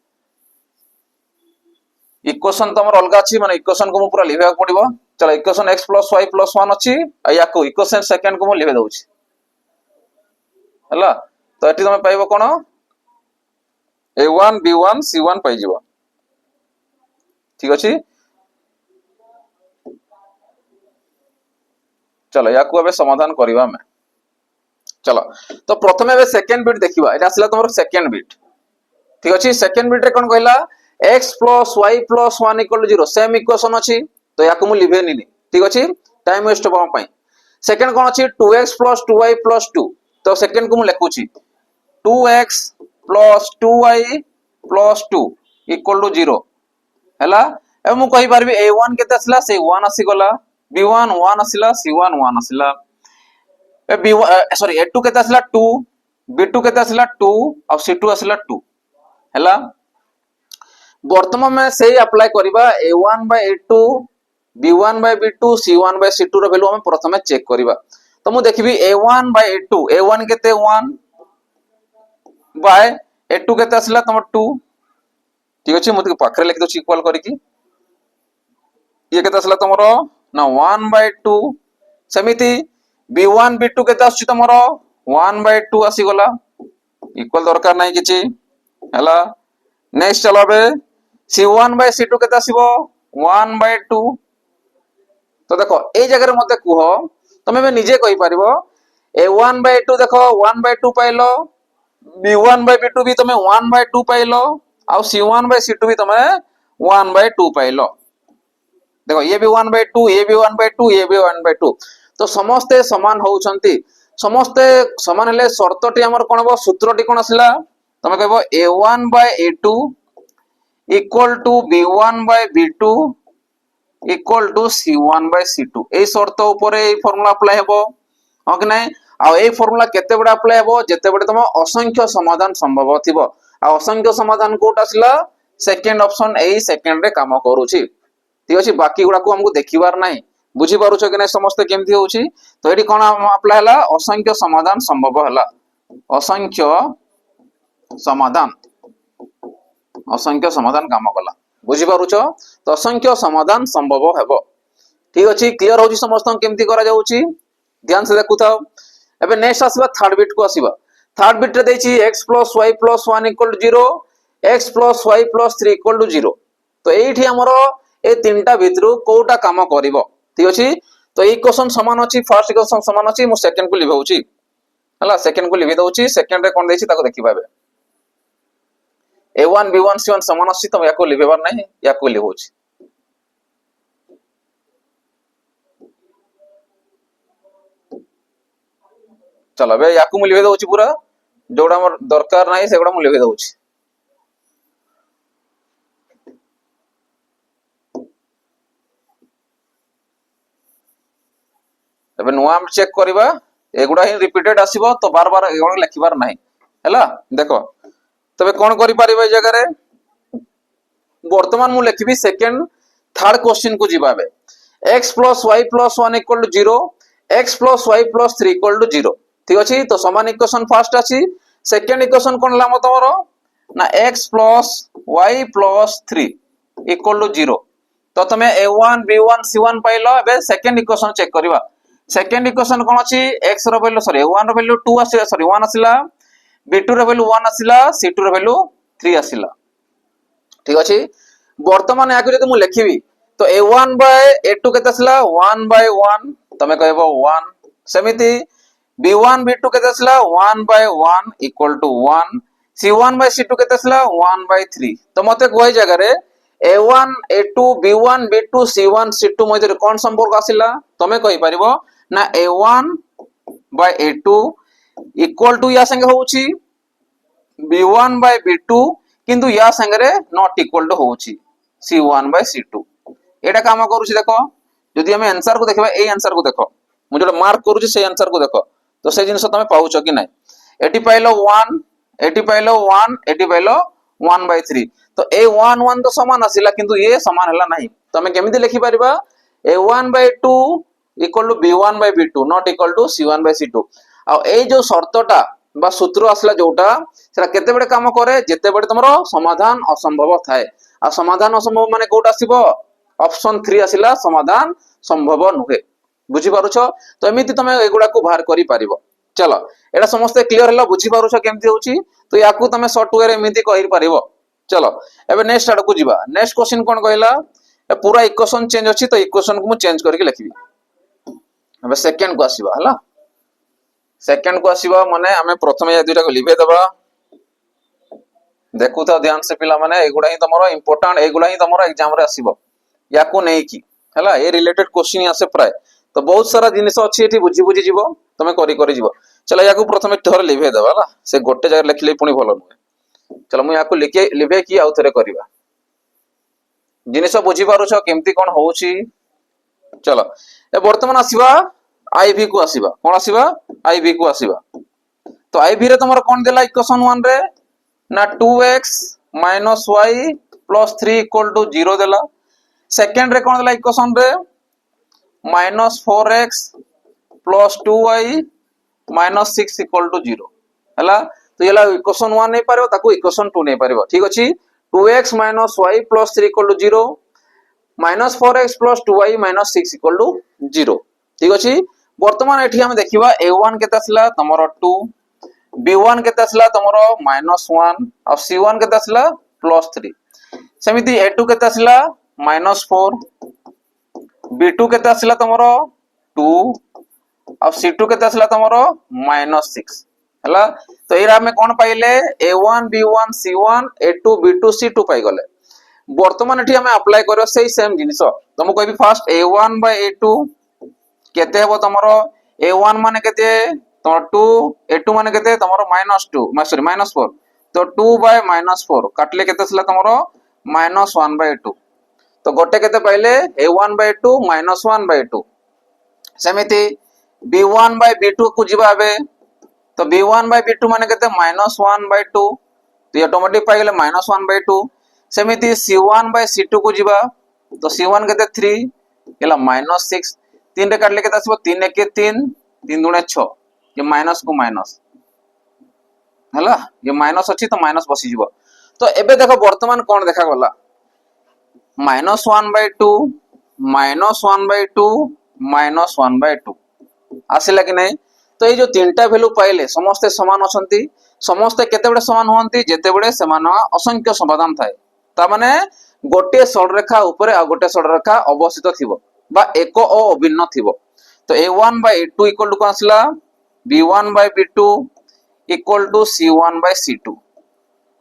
इक्वेशन तमर अलगा अछि माने इक्वेशन को मु पूरा लिखा पड़िबो चलो इक्वेशन x + y + 1 अछि आ या को इक्वेशन सेकंड को मु लिखै दउची हला तो एठी तमे पाइबो कोन A1 B1 C1 पाइ जिवो ठीक अछि चलो या को अबे समाधान करिवा में चलो तो प्रथमे बे सेकंड बिट देखिबा एटा असला तमर सेकंड बिट ठीक अछि सेकंड बिट रे कोन कहला x + y + 1 = 0 सेम इक्वेशन अछि तो या को मु लिभे निनी ठीक अछि टाइम वेस्ट होबा पई सेकंड कोन अछि 2x + 2y + 2 तो सेकंड को मु लिखुची 2x + 2y + 2 = 0 हला ए मु कहि परबी A1 केते असला से 1 आसी गला B1 1 आसीला C1 1 आसीला ए B1 सॉरी A2 केते असला 2 B2 केते असला 2 और C2 असला 2 हला वर्तमान में से अप्लाई करिबा A1 by A2 B1 by B2 C1 by C2 रो वैल्यू हम प्रथमे चेक करिबा तो मु देखिबी A1 बाय A2 A1 केते 1 बाय A2 केते असला तम 2 ठीक अछि मु पाखरे लिख दो इक्वल करिकी ये केते असला तमरो ना 1 बाय 2 समिति B1 B2 केते आछि तमरो 1 बाय 2 आसी गला इक्वल दरकार नाही किछि हला नेक्स्ट चलाबे C1 बाय C2 केते आसीबो 1 बाय 2 तो देखो ए जगह रे मते कुहो तमे बे निजे कहि परिबो A1 बाय 2 देखो 1 bye 2 pilo B1 by B2 भी तमे 1 bye 2 pilo uh C1 by C2 भी तमे 1 बाय 2 पाइलो देखो ये भी 1 बाय 2 ये भी 1 बाय 2 ये भी 1 बाय 2 तो समस्ते समान होउछंती समस्ते समान हेले शर्तटी हमर कोन हो सूत्रटी कोन आसला तमे कहबो A1 by A2 equal to B1 by B2 equal to C1 by C2 ए शर्त ऊपर ए फार्मूला अप्लाई हेबो हो कि नै आ ए फार्मूला केते बडा अप्लाई हेबो जेते बडे तम असंख्य समाधान संभव थिबो आ असंख्य समाधान कोट आसला सेकंड ऑप्शन ए सेकंड रे काम करूची ठीक अछि बाकी गुडा को हमको देखिबार नाही बुझी पारुछ कि नै समस्त केमथि होउची तो एडी कोन अप्लाई हला असंख्य समाधान संभव हला असंख्य समाधान काम कला बुझी पारुछ तो असंख्य समाधान संभव हेबो ठीक अछि क्लियर होउची समस्त केमथि करा जाउची ध्यान से देखु थाओ एबे नेक्स्ट आसीबा थर्ड बिट को आसीबा थर्ड बिट रे देछि x plus y plus 1 equal to 0 x plus y plus 3 equal to 0 तो एठी हमरो ए तीनटा भितरु कोटा काम करिवो ठीक अछि तो ई क्वेश्चन समान अछि फर्स्ट क्वेश्चन समान अछि मु सेकंड को लिभाउछि हला सेकंड को लिभि दउछि सेकंड रे कोन देछि ताको देखिबाबे a1 b1 c1 समान अछि तो याको लिभेबार नै याको लिभउछि चलो बे याकू मुझे दउछि पूरा जोड़ा हमर दरकार नाही सेगुडा मु लिखि दउछि तबे नुआ हम चेक करबा एगुडा ही रिपीटेड आसीबो तो बार बार एगुडा लिखिबार नाही हैला देखो तबे कोन करि परिबा ए जगह रे वर्तमान मु लिखिबी सेकंड थर्ड क्वेश्चन को जिबाबे x plus y plus 1 equal to 0 x plus y plus 3 equal to 0 ठीक अछि तो समान इक्वेशन फर्स्ट अछि सेकंड इक्वेशन कोन ला मत तमरो ना x plus y plus 3 equal to 0 तो तमे a1 b1 c1 पाइलो एबे सेकंड इक्वेशन चेक करबा सेकंड इक्वेशन कोन अछि x रो वैल्यू सॉरी a1 रो वैल्यू 2 आसी सॉरी 1 आसीला b2 रो वैल्यू 1 आसीला c2 रो वैल्यू 3 आसीला ठीक अछि वर्तमान याकु जदि मु लिखिबी तो a1 by a2 केते आसीला 1 by 1 तमे कहबो 1 समिति b1 b2 केते आसीला 1 by 1 equal to 1 c1 by c2 केते आसीला 1 by 3 तो मते कोइ जगह रे a1 a2 b1 b2 c1 c2 मध्ये कोन संपर्क आसीला तमे कहि परिबो ना a1 by a2 equal to या संगे होउची b1 by b2 किंतु या संगे रे नॉट इक्वल टू होउची c1 by c2 एटा काम करूची देखो जदि हम आंसर को देखबा ए आंसर को देखो मु जो मार्क करूची से आंसर को देखो तो से जिंस तमे पाउछो कि नै eighty pilo 1 eighty pilo 1 eighty pilo 1 by 3 तो ए 1 1 तो समान आसिला किंतु ए समान हला नाही तमे केमिति लिखि परिबा a1 by 2 equal to b1 by b2 not equal to c1 by c2 आ ए जो शर्तटा बा सूत्र आसला जोटा सेटा केते बडे काम करे जेते बडे तमरो समाधान असंभव थाए आ समाधान असंभव माने कोटा आसीबो ऑप्शन 3 आसिला समाधान संभव नुहे बुझी पारुछो तो एमिति तमे एगुडा को बाहर करि परिबो चलो एटा समस्त क्लियर हला बुझी पारुछो केमति होउची तो याकू तमे शॉर्ट वे रे एमिति कहि परिबो चलो एबे नेक्स्ट आड को जिबा नेक्स्ट क्वेश्चन कोन कहला ए पूरा इक्वेशन चेंज अछि तो इक्वेशन को मु चेंज करके लिखिबी एबे सेकंड को आसीबा हला सेकंड को आसीबा माने हमें प्रथम या दुटा को लिभे दबा देखु त ध्यान से पिला माने एगुडा ही तमरो इंपोर्टेंट एगुडा ही तमरो एग्जाम रे आसीबो याकू नै की हला ए रिलेटेड क्वेश्चन आसे प्राय तो बहुत सारा जिनिस अछि एठी बुझी बुझी जीवो तमे करि करि जीवो चलो याकू प्रथमे थोर लिभे दबा हला से गोटे जगह लिखले पुनी भलो न चलो मु याकू लिभे की आउ थरे करबा जिनिस बुझी पारुछो केमती कोन होउची चलो ए वर्तमान आसीबा आईवी को आसीबा कोन आसीबा आईवी को आसीबा तो आईवी रे तमरो कोन देला इक्वेशन 1 रे ना 2x y plus 3 equal to 0 देला सेकंड रे कोन देला इक्वेशन रे -4x plus 2y minus 6 equal to 0 हला तो येला इक्वेशन 1 नै पारिबो ताको इक्वेशन 2 नै पारिबो ठीक अछि 2x y plus 3 equal to 0 -4x plus 2y minus 6 equal to 0 ठीक अछि वर्तमान एठी हम देखिबा a1 केते आसला तमरो 2 b1 केते आसला तमरो -1 और c1 केते आसला +3 समिति a2 केते आसला -4 b2 केते आसला तमरो 2 और c2 केते आसला तमरो -6 हला तो एरा में कोन पाइले a1 b1 c1 a2 b2 c2 पाइ गले वर्तमान एठी हम अप्लाई करियो सेही सेम जिनिस तो मु कहबी फर्स्ट a1 by a2 केते हेबो तमरो a1 माने केते तमरो 2 a2 माने केते तमरो -2 सॉरी -4 तो 2 by -4 काटले केते सला तमरो -1 by 2 तो गोटे केते पाइले a1 by 2 -1 by 2 समिति b1 by b2 को जिबा बे तो b1 by b2 माने केते -1 by 2 तो ऑटोमेटिक पाइ गेले -1 by 2 समिति c1 by c2 को जिबा तो c1 केते 3 केला -6 3 रे काटले केते आसीबो 3 1 3 3 दुणे 6 ये माइनस को माइनस हला ये माइनस अछि तो माइनस बसी जिवो तो एबे देखो वर्तमान कोन देखा गला -1 by 2 -1 by 2 -1 by 2 आसिला कि नै तो ये जो तीनटा वैल्यू पाइले समस्ते समान अछंती समस्ते केतेबेले समान होंती जेतेबेले समान असंख्य समाधान थाए ता माने गोटे सरलरेखा ऊपर आ गोटे सरलरेखा अवस्थित थिबो बा एक ओ अभिन्न थिबो तो a1 by a2 equal to कोन आसला b1 by b2 equal to c1 by c2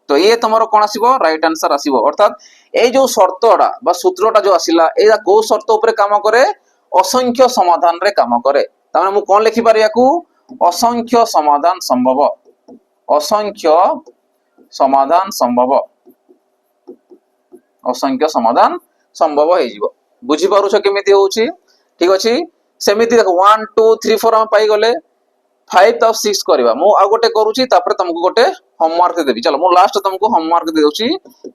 तो ये तुमरो कोन आसीबो राइट आंसर आसीबो अर्थात ए जो शर्तटा बा सूत्रटा जो आसिला एया को शर्त ऊपर काम करे असंख्य समाधान रे काम करे तामे मु कोन लिखि पारि याकू असंख्य समाधान संभव असंख्य समाधान संभव असंख्य समाधान संभव हे जीवो बुझी पारुछ केमिति होउची ठीक अछि सेमिति देखो 1 2 3 4 हम पाई गले 5 और 6 करबा मु आ गोटे करूची तापर तुमको गोटे होमवर्क देबी चलो मु लास्ट तुमको होमवर्क दे दोची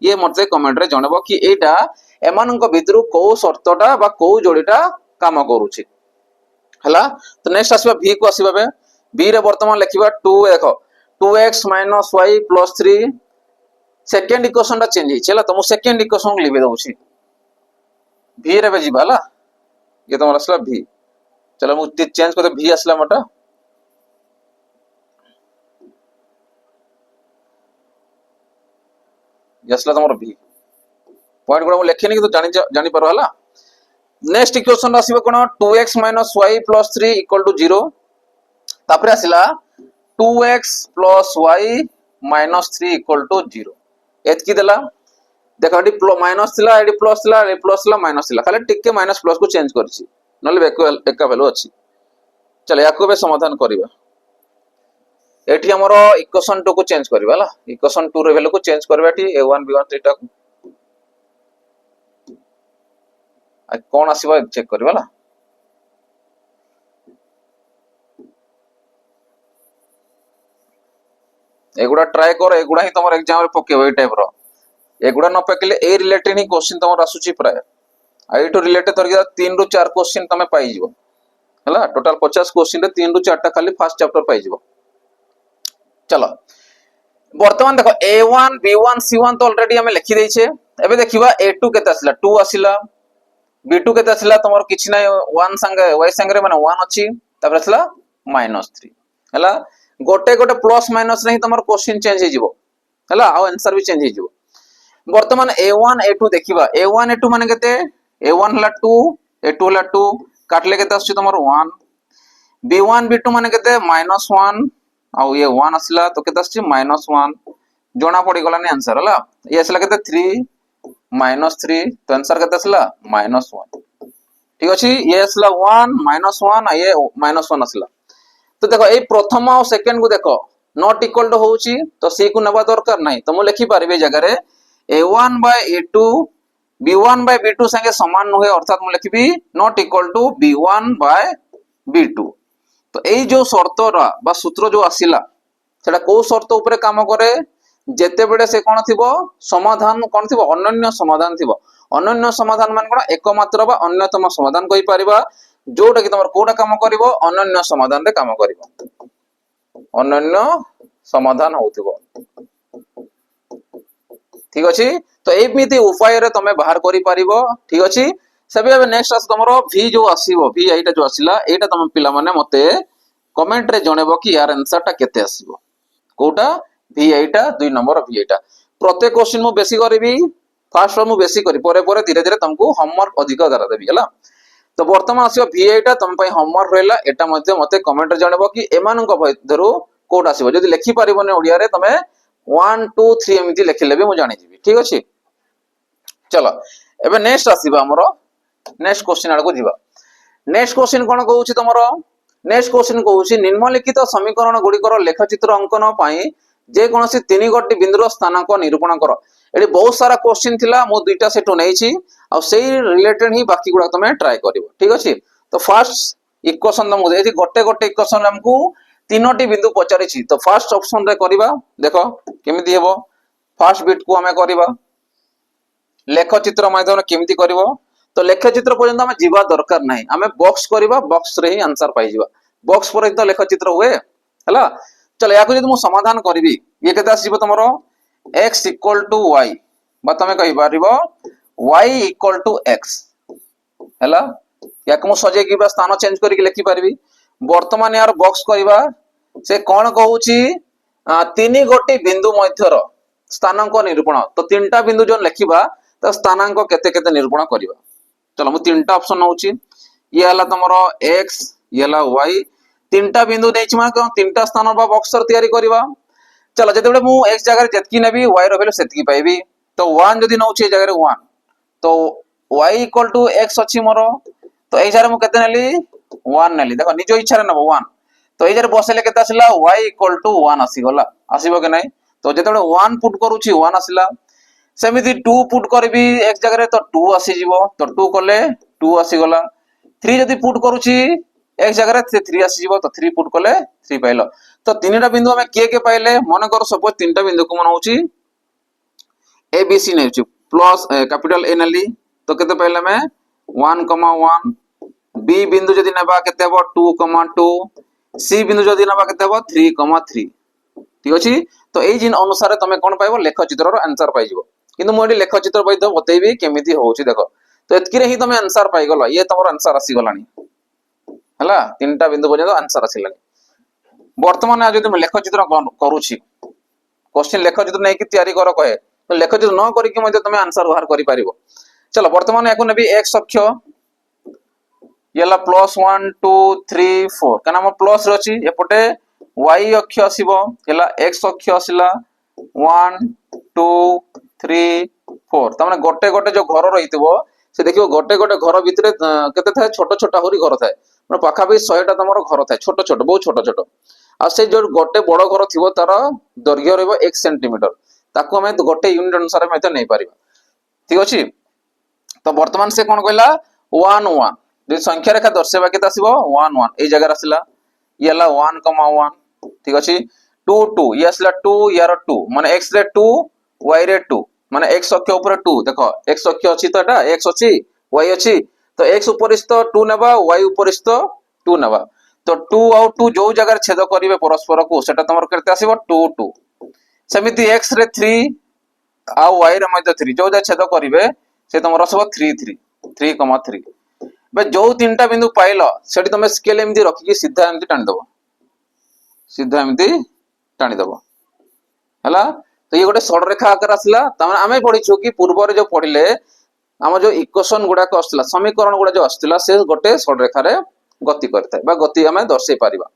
ये मते कमेंट रे जणबो कि एटा एमानक भितरु को शर्तटा बा को जोड़ीटा काम करूची हला तो नेक्स्ट आसीबा v को आसीबा बे v रे वर्तमान लिखिबा 2 देखो 2x - y + 3 सेकंड इक्वेशन टा चेंज हिच हला तो मु सेकंड इक्वेशन लिबे दोची v रे बे जीबा हला ये तुमरा असला v चलो मु चेंज कर v असला मटा यसला तुमरा v पॉइंट गुडा मु लेखिनी कि तो जानि पारो हला नेक्स्ट इक्वेशन आसीबो कोन 2x - y + 3 = 0 तापर आसिला 2x + y - 3 = 0 एतकी देला देखो एडी माइनस थिला एडी प्लस थिला एडी प्लस थिला माइनस थिला खाली टिके माइनस प्लस को चेंज करछि नले एका वैल्यू अछि चलो याको बे समाधान करबा एठी हमरो इक्वेशन 2 को चेंज करबा हला इक्वेशन 2 रे वैल्यू को चेंज करबा एठी a1 b1 एटा आ कोन आसीबा चेक करबा हला एगुडा ट्राई कर एगुडा ही तमर एग्जाम रे पकेबो ए टाइप रो एगुडा न पकेले ए रिलेटेड ही क्वेश्चन तमर आसुची प्राय आई टू रिलेटेड तरिका 3 रु 4 क्वेश्चन तमे पाई जिवो हला टोटल 50 क्वेश्चन रे 3 रु 4 टा खाली फर्स्ट चैप्टर पाई जिवो चलो वर्तमान देखो a1 b1 c1 तो ऑलरेडी हमें लिखि दै छे एबे देखिबा a2 केता आसिला 2 आसिला b2 केता आसिला तमर किछि नै 1 संगे y संगे रे माने 1 अछि तापर आसिला -3 हला गोटे गोटे प्लस माइनस रे तमर क्वेश्चन चेंज हे जिवो हला आ आंसर भी चेंज हे जिवो वर्तमान a1 a2 देखिबा a1 a2 माने केते a1 हला 2 a2 हला 2 काटले केते आछी तमर 1 b1 b2 माने केते -1 आ ये 1 असला तो केते आछी -1 जोना पड़ी गलानी आंसर हला ये असला केते 3 -3 तो आंसर केते असला -1 ठीक अछि ये असला 1 -1 आ ये -1 असला तो देखो ए प्रथम और सेकंड को देखो नॉट इक्वल टू होउची तो सी को नबा दरकार नाही तो मु लिखि पारबे जगह रे a1 by a2 b1 by b2 संगे समान न होए अर्थात मु लिखबी not equal to b1 by b2 तो एई जो शर्त रा बा सूत्र जो आसिला सेटा को शर्त ऊपर काम करे जेते बेडे से कोन थिबो समाधान कोन थिबो अनन्य समाधान थिबो अनन्य समाधान मान कोन एकमात्र बा अन्यतम समाधान कहि परिबा जोटा कि तमर कोडा काम करिवो अनन्य समाधान रे काम करिवो अनन्य समाधान होथिबो ठीक अछि तो एमिति उपाय रे तमे बाहर करि परिबो ठीक अछि सबे अब नेक्स्ट आस तमरो v जो आसीबो v एटा जो आसिला एटा तम पिला माने मते कमेंट रे जणेबो कि यार आंसर टा केते आसीबो कोटा v एटा 2 नंबर v एटा प्रत्येक क्वेश्चन मु बेसी करबी फर्स्ट मु बेसी करी परे परे धीरे धीरे तुमको होमवर्क अधिक करा देबी हला तो वर्तमान आसीबो v एटा तुम पई होमवर्क रहला एटा मध्ये मते कमेंट रे जणेबो कि एमानन को भीतरु कोड आसीबो जदी लिखि परिबोने ओडिया रे तमे 1 2 3 एमिति लिखिले भी मु जानि जिवि ठीक अछि चलो एबे नेक्स्ट आसीबा हमरो नेक्स्ट क्वेश्चन आड़ को जीवा नेक्स्ट क्वेश्चन कोन कहउछि तमरो नेक्स्ट क्वेश्चन कहउछि निम्नलिखित समीकरण गुडिकर लेखचित्र अंकन पई जे कोनसी तीन गोटी बिंदुर स्थानांक निरूपण करो एडी बहुत सारा क्वेश्चन थिला मु दुईटा सेटो नैछि आ सेही रिलेटेड ही बाकी गुडा तमे ट्राई करिवो ठीक अछि तो फर्स्ट इक्वेशन दमु एठी गोटे गोटे इक्वेशन हमकु तीनोटी बिंदु पचारिछि तो फर्स्ट ऑप्शन रे करबा देखो केमिति हेबो फर्स्ट बिट को हमें करबा लेखचित्र माध्यम केमिति करबो तो लेखचित्र पर्यंत हमें जीवा दरकार नाही हमें बॉक्स करबा बॉक्स रे ही आंसर पाई जीवा बॉक्स पर तो लेखचित्र हुए हला चलो या को जदि मु समाधान करबी ये केता आसीबो तमरो x = y बा तमे कहि पारिबो y = x हला या को मु सजे की बा स्थान चेंज करिक लिखि पारबी वर्तमान यार बॉक्स करवा से कौन कहूची तीन गोटी बिंदु मध्यर स्थानांक निरूपण तो तीनटा बिंदु जो लिखा तो स्थानांक केते केते निरूपण करवा चलो मु तीनटा ऑप्शन नउची ये हला तमरो x ये हला y तीनटा बिंदु देछि मा तीनटा स्थान बा बॉक्सर तयारी करवा चलो जते मु x जगह जेतकी नेबी y रो वैल्यू सेतकी पाइबी तो 1 जदी नउची जगह 1 तो y इक्वल टू x अछि मोर तो ए जगह मु केते नेली 1 नेली देखो निजो इच्छा रे नबो 1 तो ए जगह बसेले केते आसिला y इक्वल टू 1 आसी गला आसीबो के नै तो जते 1 पुट करूची 1 आसिला सेमिति 2 पुट करबी x जगह तो 2 आसी जीवो तो 2 करले 2 आसी गला 3 जदी पुट करूची x जगह 3 आसी जीवो तो 3 पुट करले 3 पाइलो तो तीनटा बिंदु हमें के पाइले मन कर सपोज तीनटा बिंदु को मन होची ए बी सी नेउची प्लस कैपिटल ए नेली तो केते पाइले मैं 1,1 बी बिंदु जदी नेबा केते हो 2,2 सी बिंदु जदी नेबा केते हो 3,3 ठीक अछि तो एई जिन अनुसार तमे कोन पाइबो लेख चित्रर आंसर पाइ जिवो किंतु मोडी लेख चित्र पाइ द बतेबी केमिति होउची देखो तो एतकी रे ही तमे आंसर पाइ गलो ये तमरो आंसर आसी गलानी हला तीनटा बिंदु बजे तो आंसर आसिलानी वर्तमान जदी म लेख चित्र करूची क्वेश्चन लेख चित्र नै कि तयारी करो कहे तो लेख चित्र न करी कि मध्ये तमे आंसर बाहर करि पारिबो चलो वर्तमान याकु नेबी x अक्ष येला +1 2 3 4 कना हम प्लस रची एपटे y अक्ष आसीबो येला x अक्ष आसिला 1 2 3 4 तमने गोटे गोटे जो घर रहितबो से देखियो गोटे गोटे घर भितरे केते थाए छोट छोट होरी घर थाए मन पाखा भी 100 टा तमरो घर थाए छोट छोट बहुत छोट छोट आ से जो गोटे बड़ घर थिबो तार दैर्घ्य रहबो 1 सेंटीमीटर ताको हमें गोटे यूनिट अनुसार में नै परिबा ठीक अछि तो वर्तमान से कोन कहला 1 1 जे संख्या रेखा दर्शाबा केते आसीबो 1 1 ए जगह आसिला येला 1,1 ठीक अछि 2 2 ये आसिला 2 यार 2 माने x रे 2 y रे 2 माने x अक्ष ऊपर 2 देखो x अक्ष अछि तो एटा x अछि y अछि तो x उपरिस्थ 2 नेबा y उपरिस्थ 2 नेबा तो 2 और 2 जो जगह छेद करिवे परस्पर को सेटा तमर करते आसीबो 2 2 समिति x रे 3 आ y रे मध्ये 3 जो जगह छेद करिवे से तमर सब 3 3 3,3 बे जो तीनटा बिंदु पाइलो सेठी तमे स्केल एमदी रखि के सीधा एमदी टाणी दबो सीधा एमदी टाणी दबो हला तो ये गोटे सरल रेखा आकार आसला तमे आमे पढिछु कि पूर्व रे जो पढिले हम जो इक्वेशन गुडा को आस्तला समीकरण गुडा जो आस्तला से गोटे सरल रेखा रे गति करथाय बा गति हमें दर्शाई पारिबा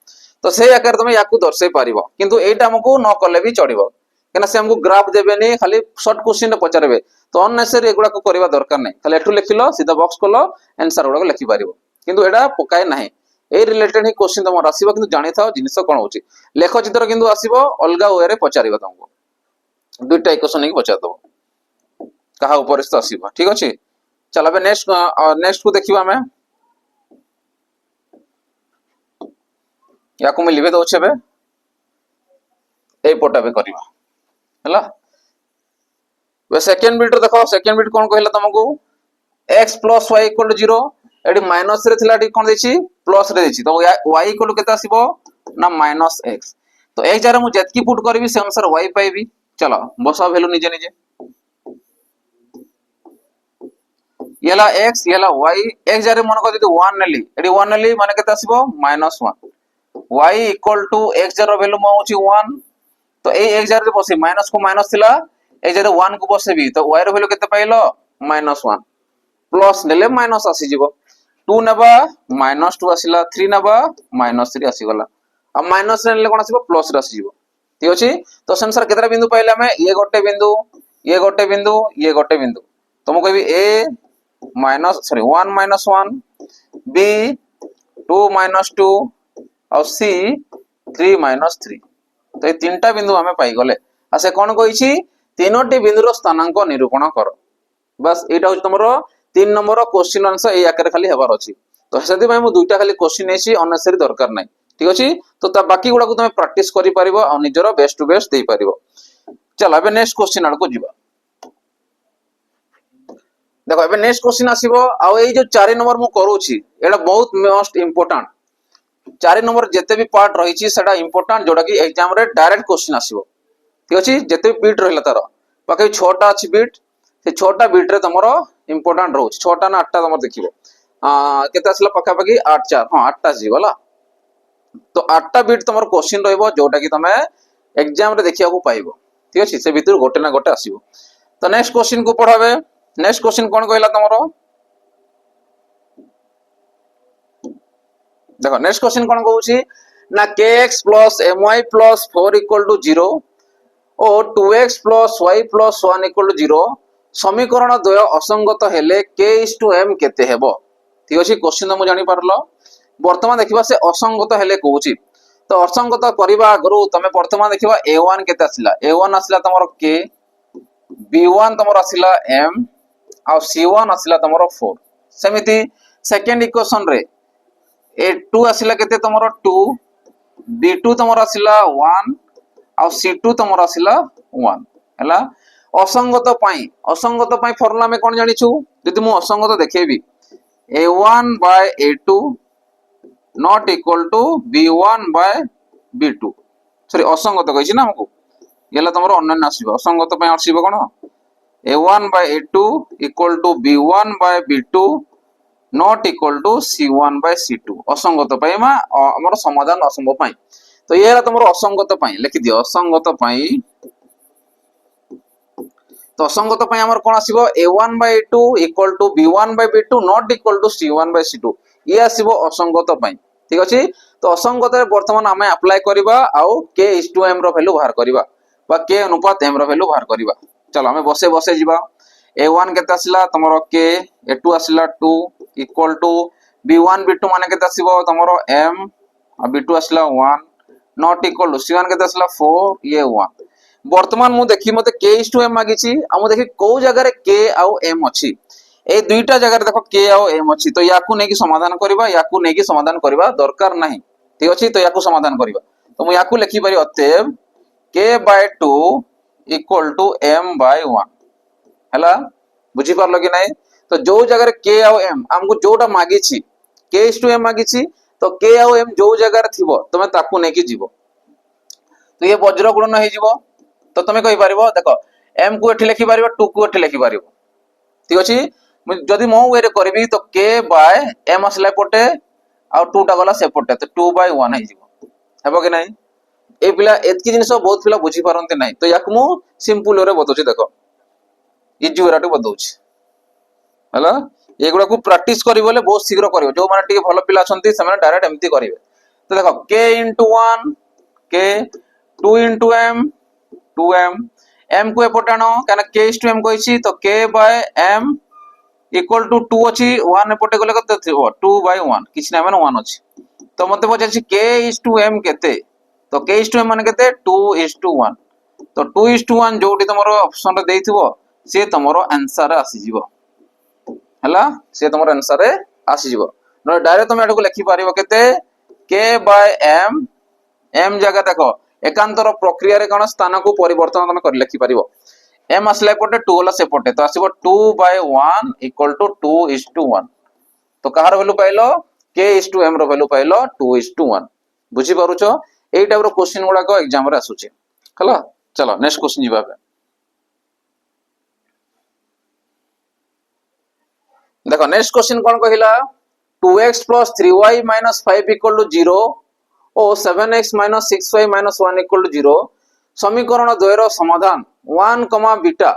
तो से आकार तमे याकू दर्शाई पारिबो किंतु एटा हमकु न करले भी चढ़िबो केना से हमकु ग्राफ देबेनी खाली शॉर्ट क्वेश्चन रे पचारबे तो अननेसेसरी एगुडा को करबा दरकार नै खाली एठु लिखिलो सीधा बॉक्स कलो आंसर गुडा लिखि पारिबो किंतु एटा पकाय नाही ए रिलेटेड ही क्वेश्चन तमर आसीबो किंतु जानि थाओ जिनिस कोन होची लेख चित्र किंतु आसीबो अलगा वे रे पचारिबो तुमको दुईटा इक्वेशन ही पचार दबो कहा ऊपर से आसीबो ठीक अछि चल अब नेक्स्ट को देखिबा हमें याकू मैं लिखे दउछे बे ए पोटा बे करबा हला वे सेकंड बिट देखो सेकंड बिट कोन कहला तुमको x + y = 0 एडी माइनस रे थिला डी कोन देछि प्लस रे देछि तो y = केता आसीबो ना -x तो एक जरा मु जेतकी पुट करबी से अनुसार y पाइबी चलो बसा वैल्यू निजे निजे येला x येला y एक जरे मन को दे 1 नेली एडी 1 नेली माने केता आसीबो -1 y = x जरा वैल्यू म होची 1 तो ए एक जरे बसे माइनस को माइनस थिला ए जरे 1 को बसेबी तो y रो वैल्यू केते पाइलो -1 प्लस नेले माइनस आसी जीवो 2 नेबा -2 आसीला 3 नेबा -3 आसी गला अब माइनस नेले कोन आसीबो प्लस रे आसी जीवो ठीक अछि तो संसार केतरा बिंदु पाइले हमें ये गोटे बिंदु ये गोटे बिंदु ये गोटे बिंदु तो म कहबी a -1 -1 b 2 -2 और c 3 -3 तो ये तीनटा बिंदु हमें पाई गले आ से कोन कहिछि तीनोटी बिंदुर स्थानांक निरूपण कर बस एटा हो तमरो 3 नंबर क्वेश्चन आंसर ए आकर खाली हेबार अछि तो सेति भाई मु दुईटा खाली क्वेश्चन नेछि अननेसेसरी दरकार नै ठीक अछि तो ता बाकी गुडा को तुमे प्रैक्टिस करि परिबो आ निजरो बेस्ट टू बेस्ट देई परिबो चल अब नेक्स्ट क्वेश्चन आड़ को जिबा देखो अब नेक्स्ट क्वेश्चन आसीबो आ ए जो 4 नंबर मु करूछि एटा बहुत मोस्ट इंपोर्टेंट 4 नंबर जेते भी पार्ट रहिछि सेटा इंपोर्टेंट जोडा कि एग्जाम रे डायरेक्ट क्वेश्चन आसीबो ठीक अछि जेते भी बीट रहला तार बाकी 6टा अछि बीट से 6टा बीट रे तमरो इंपोर्टेंट रहउछि 6टा ना 8टा तमर देखिबो केते असला पक्का पक्की 8 4 हां 8टा जीवला तो 8टा बिट तुम क्वेश्चन रहइबो जोटा कि तुम एग्जाम रे देखिया को पाइबो। ठीक अछि, से भितर गोटे ना गोटे आसीबो। तो नेक्स्ट क्वेश्चन को पढाबे। नेक्स्ट क्वेश्चन कोन कहला तमरो, देखो नेक्स्ट क्वेश्चन कोन कहूची ना kx my 4 0 और 2x y 1 0 समीकरण द्वय असंगत हेले k/m केते हेबो। ठीक अछि, क्वेश्चन हम जानि परलो। वर्तमान देखिबा से असंगत हेले कहूची, तो असंगत करिबा आगरु तमे वर्तमान देखिबा a1 केते आसिला, a1 आसिला तमरो k, b1 तमरो आसिला m आ c1 आसिला तमरो 4। सेमिति सेकंड इक्वेशन रे a2 आसिला केते तमरो 2, b2 तमरो आसिला 1 आ c2 तमरो आसिला 1 हला। असंगत पाई फॉर्मूला में कोन जानिछु, यदि मु असंगत देखेबी a1 by a2 not equal to b1 by b2, sorry असंगत कहिछि ना हमको, गेला तमरो अन्य आसीबो। असंगत पाई आसीबो कोन a1 by a2 equal to b1 by b2 not equal to c1 by c2। असंगत पाई मा हमर समाधान असंभव पाई, तो ये है तमरो असंगत पाई लिखि दियो। असंगत पाई, तो असंगत पाई हमर कोन आसीबो a1 by a2 equal to b1 by b2 not equal to c1 by c2, ये आसीबो असंगत पाई। ठीक अछि, तो असंगत रे वर्तमान हमें अप्लाई करबा आउ k/m रो वैल्यू बाहर करबा बा k अनुपात m रो वैल्यू बाहर करबा। चलो हमें बसे बसे जिबा। a1 केते आसिला तमरो k, a2 आसिला 2 इक्वल टू b1 b2 माने केते आसीबो तमरो m आ b2 आसिला 1 नॉट इक्वल टू c1 केते आसिला 4 ये 1। वर्तमान मु देखि मते k/m मागिछि आ मु देखि को जगह रे k आ m अछि, ए दुईटा जगह रे देखो k आ m अछि, तो याकू नै कि समाधान करबा, याकू नै कि समाधान करबा दरकार नाही। ठीक अछि, तो याकू समाधान करबा। तो मु याकू लिखि पारि अतएव k/2 इक्वल टू m/1 हला। बुझी पारलो कि नाही, तो जो जगह रे k आ m हमको जोटा मागिछि k/m मागिछि, तो k आ m जो जगह रे थिबो तमे ताकू नै कि जीवो, तो ये वज्र गुणन हे जीवो। तो तमे कहि पारिबो देखो m को एठी लिखि पारिबो, 2 को एठी लिखि पारिबो। ठीक अछि, जदि मो वे रे करबी तो k बाय m असला पटे आ 2 टा गला से पटे, तो 2/1 हे जीवो। हेबो कि नाही, ए पिला एतकी जिनिस बहुत पिला बुझी पारंते नाही, तो याक मु सिंपल रे बतौछि देखो, इजी वेराटू बतौछि हला। एगुडा को प्रैक्टिस करी बोले बहुत शीघ्र करिवो, जो माने टिके भलो पिला छथि से माने डायरेक्ट एमती करिवे। तो देखो k * 1 k, 2 * m 2m, m को एपटे आनो काना k/m कहिछि, तो k by m equal to 2 अछि, 1 एपटे गले कते थिबो 2/1 किछ ना माने 1 अछि। तो मते पछाछि k/m केते, तो k/m माने केते 2:1, तो 2:1 जोटी तमरो ऑप्शन रे देइथिबो से तमरो आंसर आसी जिवो हला, से तमरो आंसर रे आसी जिवो। न डायरेक्ट तुम एडको लिखि पारिबो केते k बाय m, m जगह देखो एकांतर प्रक्रिया रे कोन स्थान को परिवर्तन तुम कर लिखि पारिबो। m असले पटे 2 होला से पटे, तो आसीबो 2/1 इक्वल टू 2:1। तो कहार वैल्यू पाइलो k/m रो वैल्यू पाइलो 2:1। बुझी पारुछो, एई टाइप रो क्वेश्चन गुडा को एग्जाम रे आसुचे हला। चलो नेक्स्ट क्वेश्चन जिबा। देखो नेक्स्ट क्वेश्चन कोन कहिला 2x + 3y - 5 = 0 और 7x - 6y - 1 = 0 समीकरण द्वयर समाधान 1, बीटा।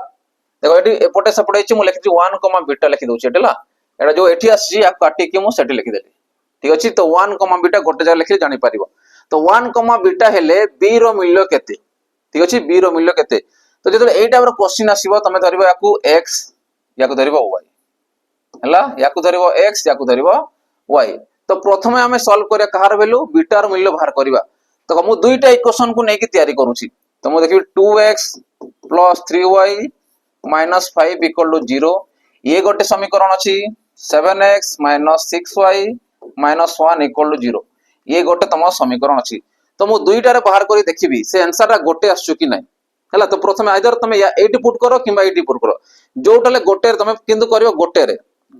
देखो एटी एपटे सपटे छि मु लिखि 1, बीटा लिखि दउछि एटला, एटा जो एठी आछि आ काटी के मु सेठी लिखि देली। ठीक अछि, तो 1, बीटा गोटे जगह लिखि जानि परिबो। तो 1, बीटा हेले b रो मूल्य केते। ठीक अछि, b रो मूल्य केते, तो जदि एई टाइप रो क्वेश्चन आसीबो तमे धरिबो याकू x, याकू धरिबो y हला, याकू धरिबो x, याकू धरिबो y। तो प्रथमे हमें सॉल्व करिया कहार वैल्यू बीटा रो मूल्य बाहर करिबा। तो मु दुईटा इक्वेशन को नेकी तयारी करूछि, तो मु देखि 2x + 3y - 5 = 0 ये गोटे समीकरण अछि, 7x - 6y - 1 = 0 ये गोटे तम समीकरण अछि। तो मु दुईटा रे बाहर करी देखिबी से आंसर रा गोटे आछू कि नै हला। तो प्रथमे आइदर तमे या एटी पुट करो किबा एटी पुट करो, जोटले गोटे रे तमे किंतु करियो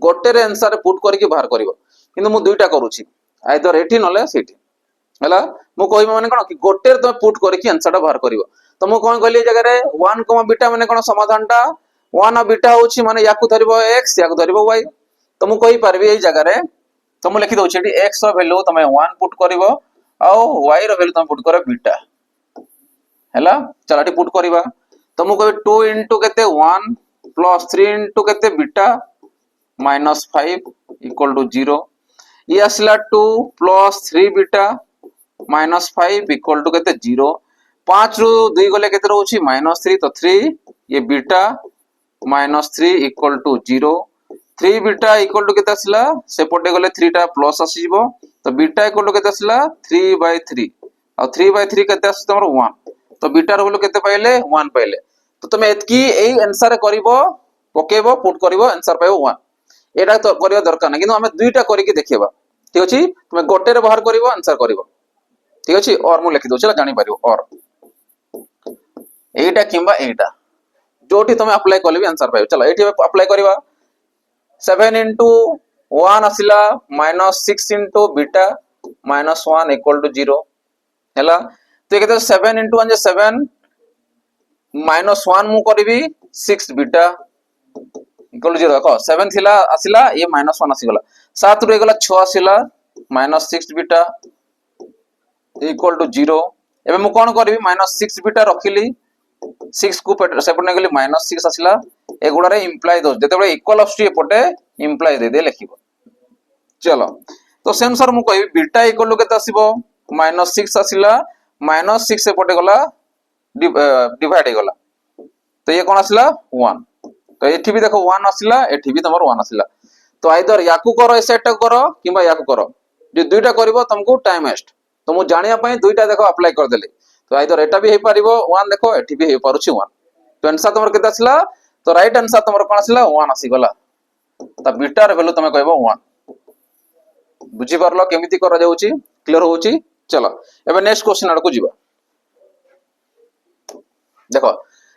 गोटे रे आंसर पुट करके बाहर करिवो। किंतु मु दुईटा करूछि, आइदर एटी नले सेटी हला। मु कहिबो माने कोन कि गोटे रे तमे पुट करके आंसर टा बाहर करिवो। तो मु कोन कहली जगह रे 1, बीटा माने कोन समाधान टा 1 आ बीटा होछि माने याकू धरिबो x, याकू धरिबो y। तो मु कहि परबी एई जगह रे, तो मु लिखि दउछि एटी x रो वैल्यू तमे 1 पुट करिवो ଆଉ y ର वैल्यू तुम पुट करो बीटा हैला। चल एटी पुट करबा तुमको कहबे 2 into केते 1 plus 3 into केते बीटा minus 5 equal to 0 ये आसला 2 plus 3 beta minus 5 equal to केते 0 5 रु 2 गले केते रहउची -3 तो 3 ये beta -3 equal to 0 3 beta equal to केते आसला सेपटे गले 3 टा प्लस आसीबो तो बीटा equal to केते आसला 3/3 और 3/3 केते आस तमर 1 तो बीटा रो वैल्यू केते पाइले 1 पाइले तो तमे एतकी एई आंसर करिवो पकेबो पुट करिवो आंसर पाइबो 1 एटा तो करिया दरकार नै किंतु हमें दुईटा करिके देखिबा ठीक अछि तमे गोटे रे बाहर करिवो आंसर करिवो ठीक अछि और मु लिखि दउ चला जानि पारिवो और एटा किंबा एटा जोटी तमे अप्लाई करले भी आंसर पाइबो चला एठी अप्लाई करिवा 7 into 1 आसिला -6 into बीटा -1 equal to 0 हैला तो केते 7 into 1 जे 7 -1 मु करबी 6 बीटा इक्वल टू 0 देखो 7 थिला आसिला ये -1 आसी गला 7 रह गला 6 आसिला -6 बीटा इक्वल टू 0 एबे मु कोन करबी -6 बीटा रखिली 6 को सेपटे गली -6 आसिला एगुडा रे इंप्लाई दोस जेतेबे इक्वल ऑफ एपटे इंप्लाई दे दे लिखिबो चलो तो सेम सर मु कहबी बीटा इक्वल टू केते आसीबो -6 आसिला -6 एपटे गला डिवाइड हे गला तो ये कोन आसिला 1 तो एठी भी देखो 1 आसिला एठी भी तमर 1 आसिला तो आइदर याकू करो ए सेट करो किबा याकू करो जे दुईटा करबो तुमको टाइम वेस्ट तो मु जानिया पई दुईटा देखो अप्लाई कर देली तो आइदर एटा भी हे पारिबो 1 देखो एठी भी हे पारुछि 1 तो आंसर तमर केते आसिला तो राइट आंसर तमर कोन आसिला 1 आसी गला त बीटा रे वैल्यू तमे कहबो 1 बुझी परलो केमिति करा जाउची क्लियर होउची चलो एबे नेक्स्ट क्वेश्चन आड़ को जीवा देखो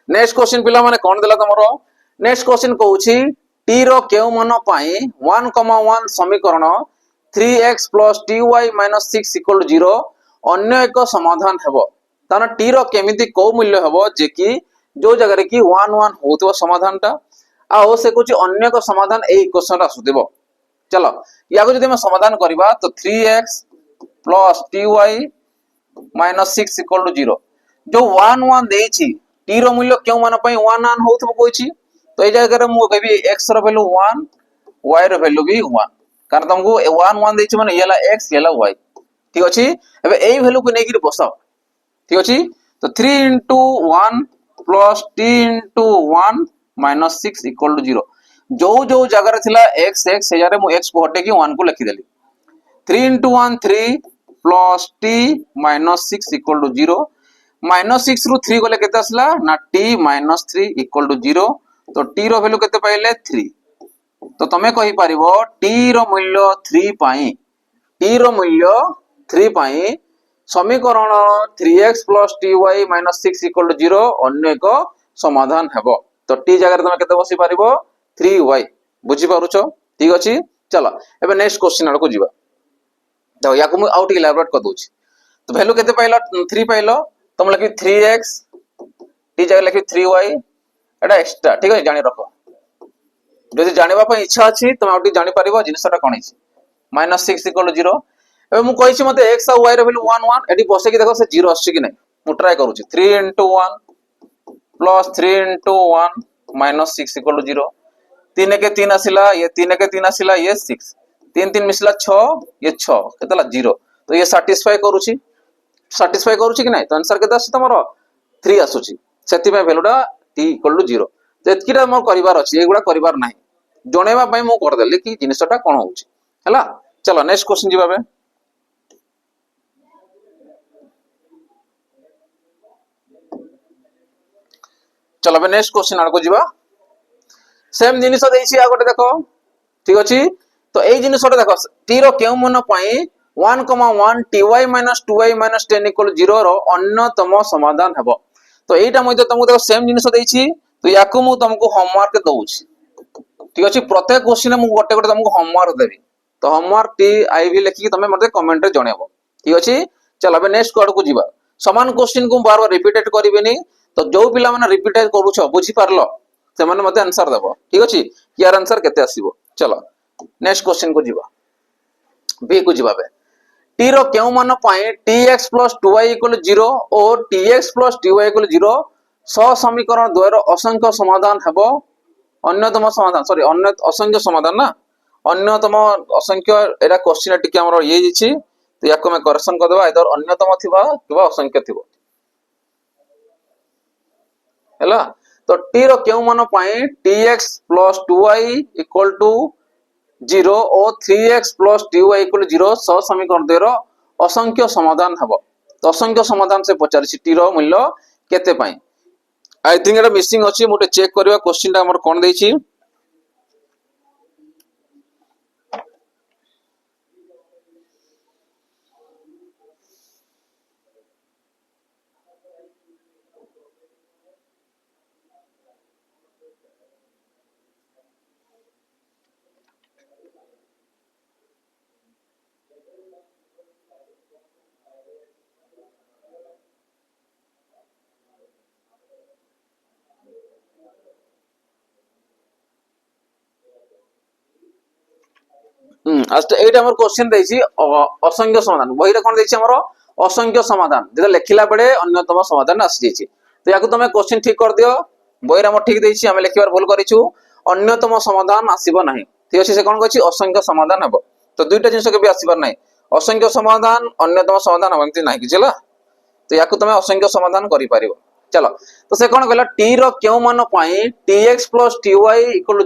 नेक्स्ट क्वेश्चन पिला माने कोन देला तमरो नेक्स्ट क्वेश्चन कहउची t रो केउ मान पई 1,1 समीकरण 3x + ty - 6 = 0 अन्य एक समाधान हेबो ताना t रो केमिति को मूल्य हेबो जे कि जो जगह रे कि 1 1 होतबो समाधानटा आ से कुछ अन्य को समाधान ए इक्वेशन आसुदिबो चलो या को जदि हम समाधान करबा तो 3x + ty - 6 = 0 जो 1 1 देछि t रो मूल्य क्यों मान पई 1 1 होतबो कोइछि तो ए जगह रे मु कहबी x रो वैल्यू 1 y रो वैल्यू भी 1 कारण तुमको 1 1 देछि माने येला x येला y ठीक अछि एबे एई वैल्यू को नेगिरि बसाओ ठीक अछि तो 3 into 1 plus t into 1 minus 6 equal to 0 जो जो जगह रे थिला x x से जारे मु x को हटे की 1 को लिखि देली 3 into 1 3 plus t minus 6 equal to 0 minus 6 रु 3 गले केते असला ना t minus 3 equal to 0 तो t रो वैल्यू केते पाइले 3 तो तमे कहि परिबो t रो मूल्य 3 पाई t रो मूल्य 3 पाई समीकरण 3x + ty - 6 = 0 अन्य एक समाधान हेबो तो t जगह रे तमे केते बसी परिबो 3y बुझी पारुछो ठीक अछि चलो एबे नेक्स्ट क्वेश्चन आड़ को जीवा तो याकू मु आउट इलैबोरेट कर दोछि तो वैल्यू केते पाइलो 3 पाइलो तुम लिखि 3x t जगह लिखि 3y एटा एक्स्ट्रा ठीक अछि जानि रखो जदि जानिबा पई इच्छा अछि तुम आउट जानि परिबो जिनिसटा कोन अछि -6 = 0 एबे मु कहिछि मते x आ y रे वैल्यू 1 1 एटी बसे कि देखो से 0 आछि कि नै मु try करूछि 3 into 1 plus 3 into 1 minus 6 equal to 0 3 के 3 आसिला ये 3 के 3 आसिला ये 6 3 3 मिसला 6 ये 6 केतला 0 तो ये सैटिस्फाई करूछि कि नै तो आंसर केते आछि तमरो 3 आसुछि सेति में वैल्यूटा t equal to 0 तो एतकीटा मोर करिवार अछि एगुडा करिवार नै जणेबा पई मु कर देली कि जिनिसटा कोन होउछि हला चलो नेक्स्ट क्वेश्चन जीवाबे चलो बे नेक्स्ट क्वेश्चन आड़ को जीवा सेम जिनिस देछि आ गोटे देखो ठीक अछि तो एई जिनिसटा देखो t रो केउ मन पई 1,1 ty - 2y - 10 = 0 रो अन्यतम समाधान हेबो तो एटा मध्ये तुमको देखो सेम जिनिस देछि तो याकू मु तुमको होमवर्क दउछि ठीक अछि प्रत्येक क्वेश्चन मु गोटे गोटे तुमको होमवर्क देबी तो होमवर्क टी आई भी लिखि तमे मते कमेंट रे जणेबो ठीक अछि चलो बे नेक्स्ट कोड को जीवा समान क्वेश्चन को बार बार रिपीटेड करिवेनी तो जो पिला माने रिपीटेड करूछ बुझी पारलो से माने मते आंसर देबो ठीक अछि यार आंसर केते आसीबो चलो नेक्स्ट क्वेश्चन को जीवा बी को जीवा बे टी रो केउ मान पाए tx plus 2y equal 0 और tx plus ty equal 0 समीकरण द्वयर असंख्य समाधान हेबो अन्यतम समाधान सॉरी अन्य असंख्य समाधान ना अन्यतम असंख्य एरा क्वेश्चन टिके हमर ये जिछि तो याको में करेक्शन कर देबा इधर अन्यतम थिबा किबा असंख्य थिबो हैला तो t रो केउ मान पाए tx plus 2y equal to 0 और 3x plus ty equal 0 समीकरण द्वयर असंख्य समाधान हेबो तो असंख्य समाधान से पचारि टी रो मूल्य केते पाए आई थिंक एटा मिसिंग अछि मोटे चेक करबा क्वेश्चन ता हमर कोन देछि एटा हमर क्वेश्चन देछि असंख्य समाधान बहिरे कोन देछि हमर असंख्य समाधान जेटा लेखिला बेले अन्यतम समाधान आसी जेछि तो याकु तमे क्वेश्चन ठीक कर दियो बहिरे हमर ठीक देछि हम लेखिबार भूल करिछु अन्यतम समाधान आसीबो नाही ठीक अछि से कोन कहछि असंख्य समाधान हबो तो दुईटा जिंस के भी आसीबार नाही असंख्य समाधान अन्यतम समाधान हमंती नाही किछला तो याकु तमे असंख्य समाधान करि पारिबो चलो तो से कोन कहला t रो केउ मान पाई tx + ty =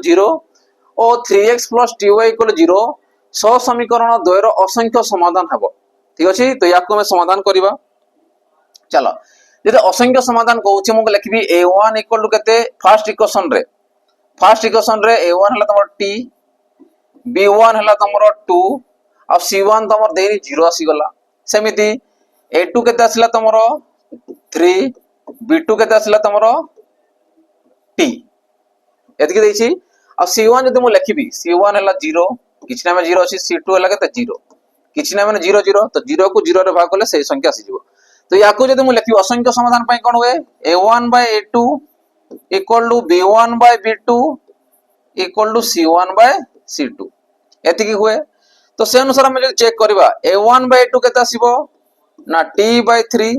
0 और 3x + ty = 0 समीकरण द्वयर असंख्य समाधान हबो ठीक अछि तो याकु में समाधान करिबा चलो जदि असंख्य समाधान कहउछि मु लिखबी a1 = केते फर्स्ट इक्वेशन रे a1 हला तमर t b1 हला तमर 2 और c1 तमर देनी 0 आसी गला सेमिति a2 केते आसला तमर 3 b2 केते आसला तमर t एतकी देछि और c1 जदि मु लिखबी c1 हला 0 किछना में 0 अछि c2 हला केते 0 किछना में 0 0 तो 0 को 0 रे भाग करले सही संख्या आसी जिवो तो याकू जदि मु लिखबी असंख्य समाधान पई कोन होए a1 / a2 = b1 / b2 = c1 / c2 एतकी हुए तो से अनुसार हम चेक करबा a1 / a2 केते आसीबो ना t/3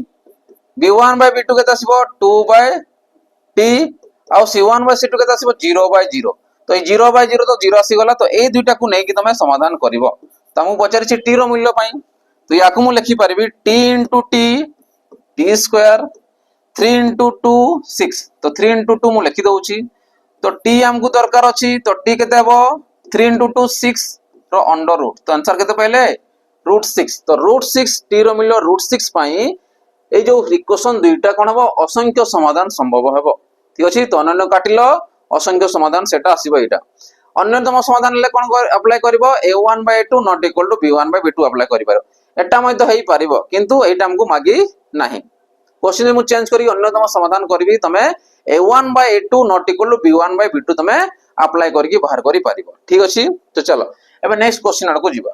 b1 / b2 केते आसीबो 2/t और c1 / c2 केते आसीबो 0/0 तो ए 0/0 तो 0 आसी गला तो ए दुईटा को नै कि तमे समाधान करिवो त हम पचारि छी t रो मूल्य पई तो याकू मु लिखि परबी t * t t² 3 * 2 6 तो 3 * 2 मु लिखि दउची तो t हमकु दरकार अछि तो t केते हबो 3 * 2 6 रो अंडर रूट तो आंसर केते पहले √6 तो √6 t रो मूल्य √6 पई ए जो इक्वेशन दुईटा कोन हबो असंख्य समाधान संभव हबो ठीक अछि तो अन्य काटिलो असंख्य समाधान सेटा आसीबो एटा अन्यतम समाधान ले कोन अप्लाई करबो a1 / a2 ≠ = b1 / b2 apply करि पारो एटा मय तो हेई पारिबो किंतु एटा हमकु मागी नाही क्वेश्चन मु चेंज करी अन्यतम समाधान करबी तमे a1 / a2 ≠ = b1 / b2 तमे अप्लाई करके बाहर करि पारिबो ठीक अछि तो चलो एबे नेक्स्ट क्वेश्चन आडको जिबा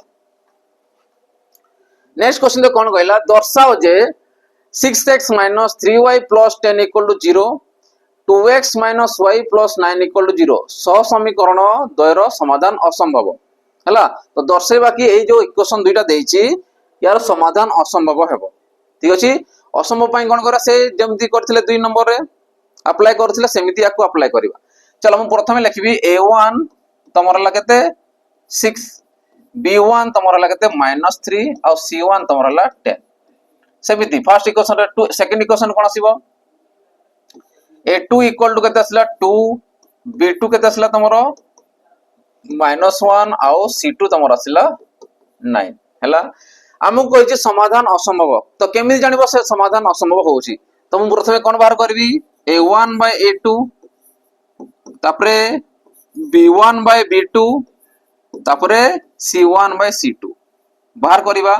नेक्स्ट क्वेश्चन कोन कहला दर्शाओ जे 6x - 3y + 10 = 0 2x - y + 9 = 0 समीकरण द्वयर समाधान असंभव हला तो दर्शेबा कि ए जो इक्वेशन दुईटा देछि यार समाधान असंभव हेबो ठीक अछि असंभव पई कोन करा से जेमति करथिले 2 नंबर रे अप्लाई करथिले सेमिति याको अप्लाई करबा चलो हम प्रथमे लिखबी a1 तमरा लागते 6 b1 तमरा लागते -3 और c1 तमरा ला 10 सेमिति फर्स्ट इक्वेशन रे 2 सेकंड इक्वेशन कोन आसीबो a2 = केते असला 2 b2 केते असला तमरो -1 और c2 तमरो असला 9 हैला हमु कहै छै समाधान असंभव तो केमिति जानिबो से समाधान असंभव होउची तो हम प्रथमे कोन बाहर करबी a1 / a2 तापरे b1 / b2 तापरे c1 / c2 बाहर करबा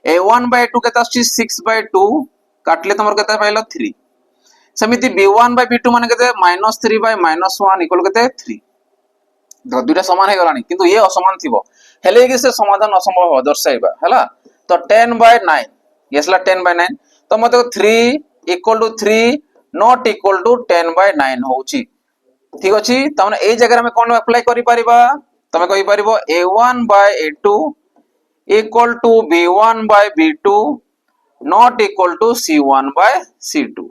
a1 / a2 केते आछि 6/2 काटले तमरो केते पाइलो 3 समिति b1 / b2 माने केते -3 / -1 = केते 3 दुईटा समान हे गलानी किंतु ये असमान थिबो हेले कि से समाधान असंभव हो दर्शाइबा हैला तो 10/9 येसला 10/9 तो मते 3 = 3 not equal to 10/9 होउची ठीक अछि त माने ए जगह में कोन अप्लाई करि परिबा तमे कहि परिबो a1 / a2 equal to b1 by b2 not equal to c1 by c2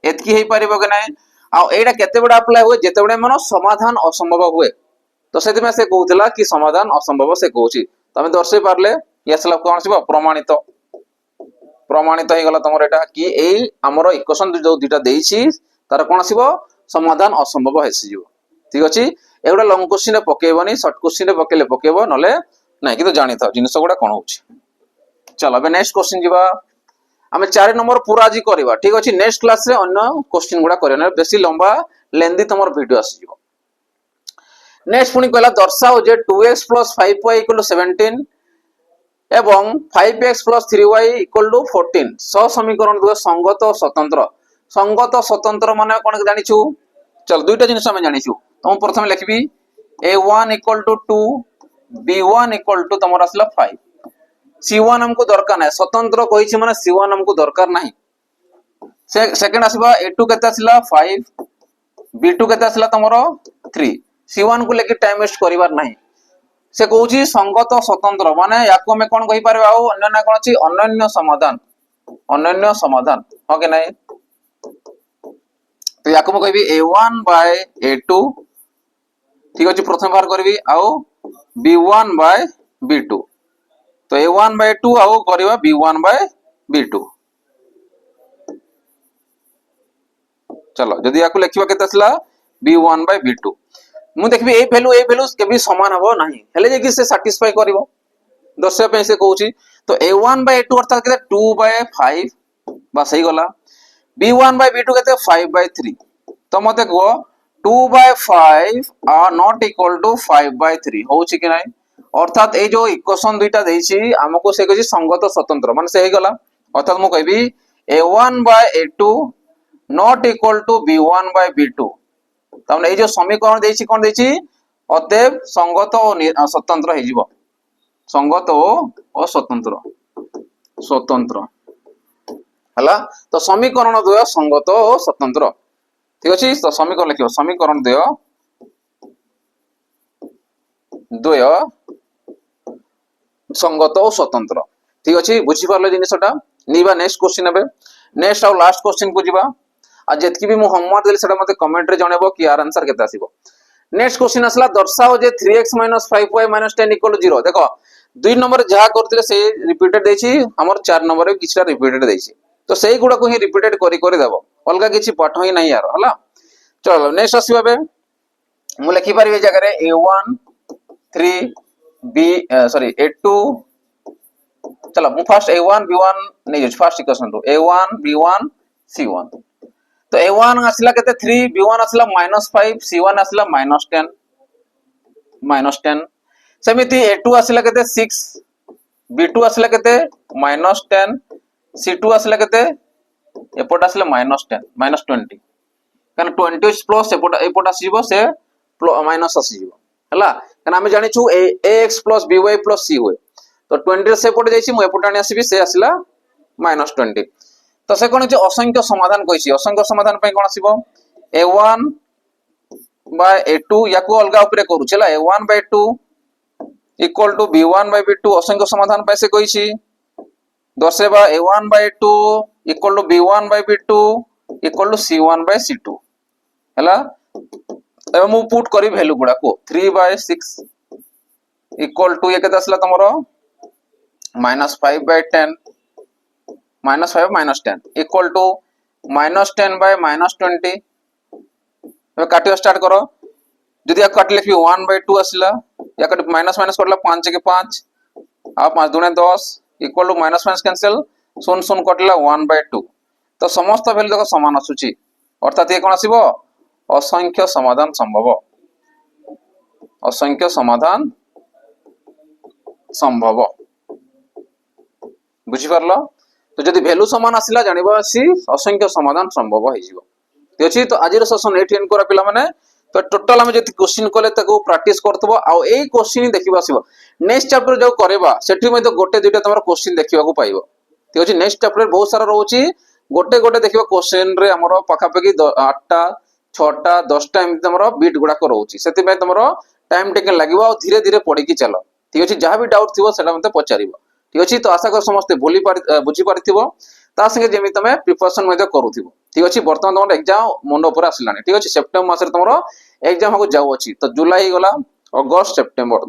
एतकी हे परिबो कि नाही आ एटा केते बडा अप्लाई हुए जेते बडे मन समाधान असंभव हुए तो सेति में से कहउतला कि समाधान असंभव से कहउची तमे दर्शे पारले यसला कोन सिबो प्रमाणित प्रमाणित हे गला तमर एटा कि एई हमर इक्वेशन जो दुटा देइछि तार कोन सिबो समाधान असंभव हेसि जिवो ठीक अछि एगुडा लॉन्ग क्वेश्चन रे पकेबनी शॉर्ट क्वेश्चन रे पकेले पकेबो नले नाही कि तो जानि था जिनिस गुडा कोन होछि चलो अब नेक्स्ट क्वेश्चन जिबा आमे 4 नंबर पूरा आज करबा ठीक अछि नेक्स्ट क्लास रे अन्य क्वेश्चन गुडा करना बेसी लंबा लेंदी तमर वीडियो आसी जिवो नेक्स्ट पुनी कहला दर्शाओ जे 2x 5y 17 एवं 5x 3y 14 स समीकरण दुए संगत और स्वतंत्र माने कोन जानिछु चल दुईटा जिनिस हम जानिछु तो हम प्रथम लिखबी a1 = 2 b1 = तमर असला 5 c1 हमको दरकार नाही स्वतंत्र कहिछि माने c1 हमको दरकार नाही सेकंड आसीबा a2 केता असला 5 b2 केता असला तमर 3 c1 को लेके टाइम वेस्ट करिवार नाही से कहउछि संगत स्वतंत्र माने याको में कोन कहि परबा आ अन्य ना कोन अछि अनन्य समाधान हो के नाही तो याको में कहबी a1 by a2 ठीक अछि प्रथम बार करबी आ b1 by b2 तो a1 by 2 आओ करबा b1 by b2 चलो जदी याको लिखिबा केते असला b1 by b2 मु देखबी ए वैल्यू केबी समान हबो नाही हेले जे कि से सैटिस्फाई करबो दर्शय पे से कहउची तो a1 by a2 अर्थात केते 2 by 5 बस सही गला b1 by b2 केते 5 by 3 तो मते को 2 by 5 are not equal to 5 by 3 होउची कि नाही अर्थात ए जो इक्वेशन दुईटा देइछि हमको से कहछि संगत स्वतंत्र माने से हे गला अर्थात मु कहबी a1 by a2 not equal to b1 by b2 तमने ए जो समीकरण देइछि कोन देइछि अतएव संगत और स्वतंत्र हे जिवो संगत और स्वतंत्र हला तो समीकरण द्वय संगत और स्वतंत्र ठीक अछि तो समीकरण लिखियो समीकरण द्वय संगत और स्वतंत्र ठीक अछि बुझि पारले जिनिसटा निबा नेक्स्ट क्वेश्चन हेबे नेक्स्ट और लास्ट क्वेश्चन को जिबा आ जेतकी भी मु होमवर्क देली सेटा मते कमेंट रे जणेबो कि यार आंसर केते आसीबो नेक्स्ट क्वेश्चन असला दर्शाओ जे 3x - 5y - 10 = 0 देखो 2 नंबर जहा करथिले से रिपीटेड देछि हमर 4 नंबर रे किछटा रिपीटेड देछि तो सेही गुडा को ही रिपीटेड करी देबो अलगा किछि पाठ ही नहीं यार हला चलो नेक्स्ट आसीबा बे मु लिखि पारिबे जगह रे a1 3 b सॉरी a2 चलो मु फर्स्ट a1 b1 नहीं फर्स्ट इक्वेशन तो a1 b1 c1 तो a1 असला केते 3 b1 असला -5 c1 असला -10 समिति a2 असला केते 6 b2 असला केते -10 c2 असला केते एपोट असला -10 -20 कारण 20 प्लस एपोट आसीबो से माइनस आसीबो हला कारण हम जानि छु ax + by + c होय तो 20 से एपोट जाइछि मु एपोट आनी आसीबी से असला -20 तो से कोन जे असंख्य समाधान कहिछि असंख्य समाधान पय कोन आसीबो a1 by a2 याको अलगा ऊपर करू चला a1 by 2 equal to b1 by b2 असंख्य समाधान पय से कहिछि दर्शेबा a1 by 2 equal to b1 by b2 equal to c1 by c2 हला एबे मु पुट करी वैल्यू गुडा को 3 by 6 इक्वल टू ये केता असला तमरो -5 by 10 -5 -10 इक्वल टू -10 by -20 एबे काटियो स्टार्ट करो जदी या काट लिखबी 1 by 2 असला या काट माइनस करला 5 के 5 आ 5 दुने 10 इक्वल टू माइनस कैंसिल 0 कटला 1 by 2 तो समस्त वैल्यू देखो समान आसुची अर्थात ये कोन आसीबो असंख्य समाधान संभव बुझी परलो तो जदी वैल्यू समान आसिला जानिबो आसी असंख्य समाधान संभव हे जिवो तेछि तो आजिर सेशन 8 एंड करा पिला माने तो टोटल हम जति क्वेश्चन कोले ताको प्रैक्टिस करतबो आ ए क्वेश्चन देखिबा आसीबो नेक्स्ट चैप्टर जो करेबा सेठी मध्ये गोटे दुटा तमरो क्वेश्चन देखिबा को पाइबो तेछि नेक्स्ट चैप्टर बहुत सारा रहउची गोटे गोटे देखिबा क्वेश्चन रे हमरो पाखा पाखी 8टा 6टा 10टा एम तमरो बीट गुडा को रहउची सेति में तमरो टाइम टेकन लागिबो आ धीरे धीरे पढी की चलो ठीक अछि जहां भी डाउट थिबो सेटा मते पचारिबो ठीक अछि तो आशा कर समस्त बुझी पारिथिबो ता संगे जेमि तमे प्रिपरेशन मध्ये करूथिबो ठीक अछि वर्तमान तमर एग्जाम मुंड ऊपर आसिलानी ठीक अछि सेप्टेम्बर मास रे तमरो एग्जाम हको जाउ अछि तो जुलाई गला अगस्त सेप्टेम्बर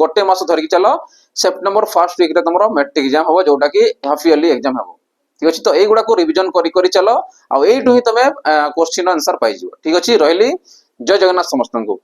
गोटे मास धरि चलो सेप्टेम्बर फर्स्ट वीक रे तमरो मैट्रिक एग्जाम हबो जोटा कि हाफ इयरली एग्जाम हबो ठीक अछि तो एगुडा को रिवीजन करी करी चलो आ एइटु ही तमे क्वेश्चन आंसर पाइ जिवो ठीक अछि रहली जय जगन्नाथ समस्त को।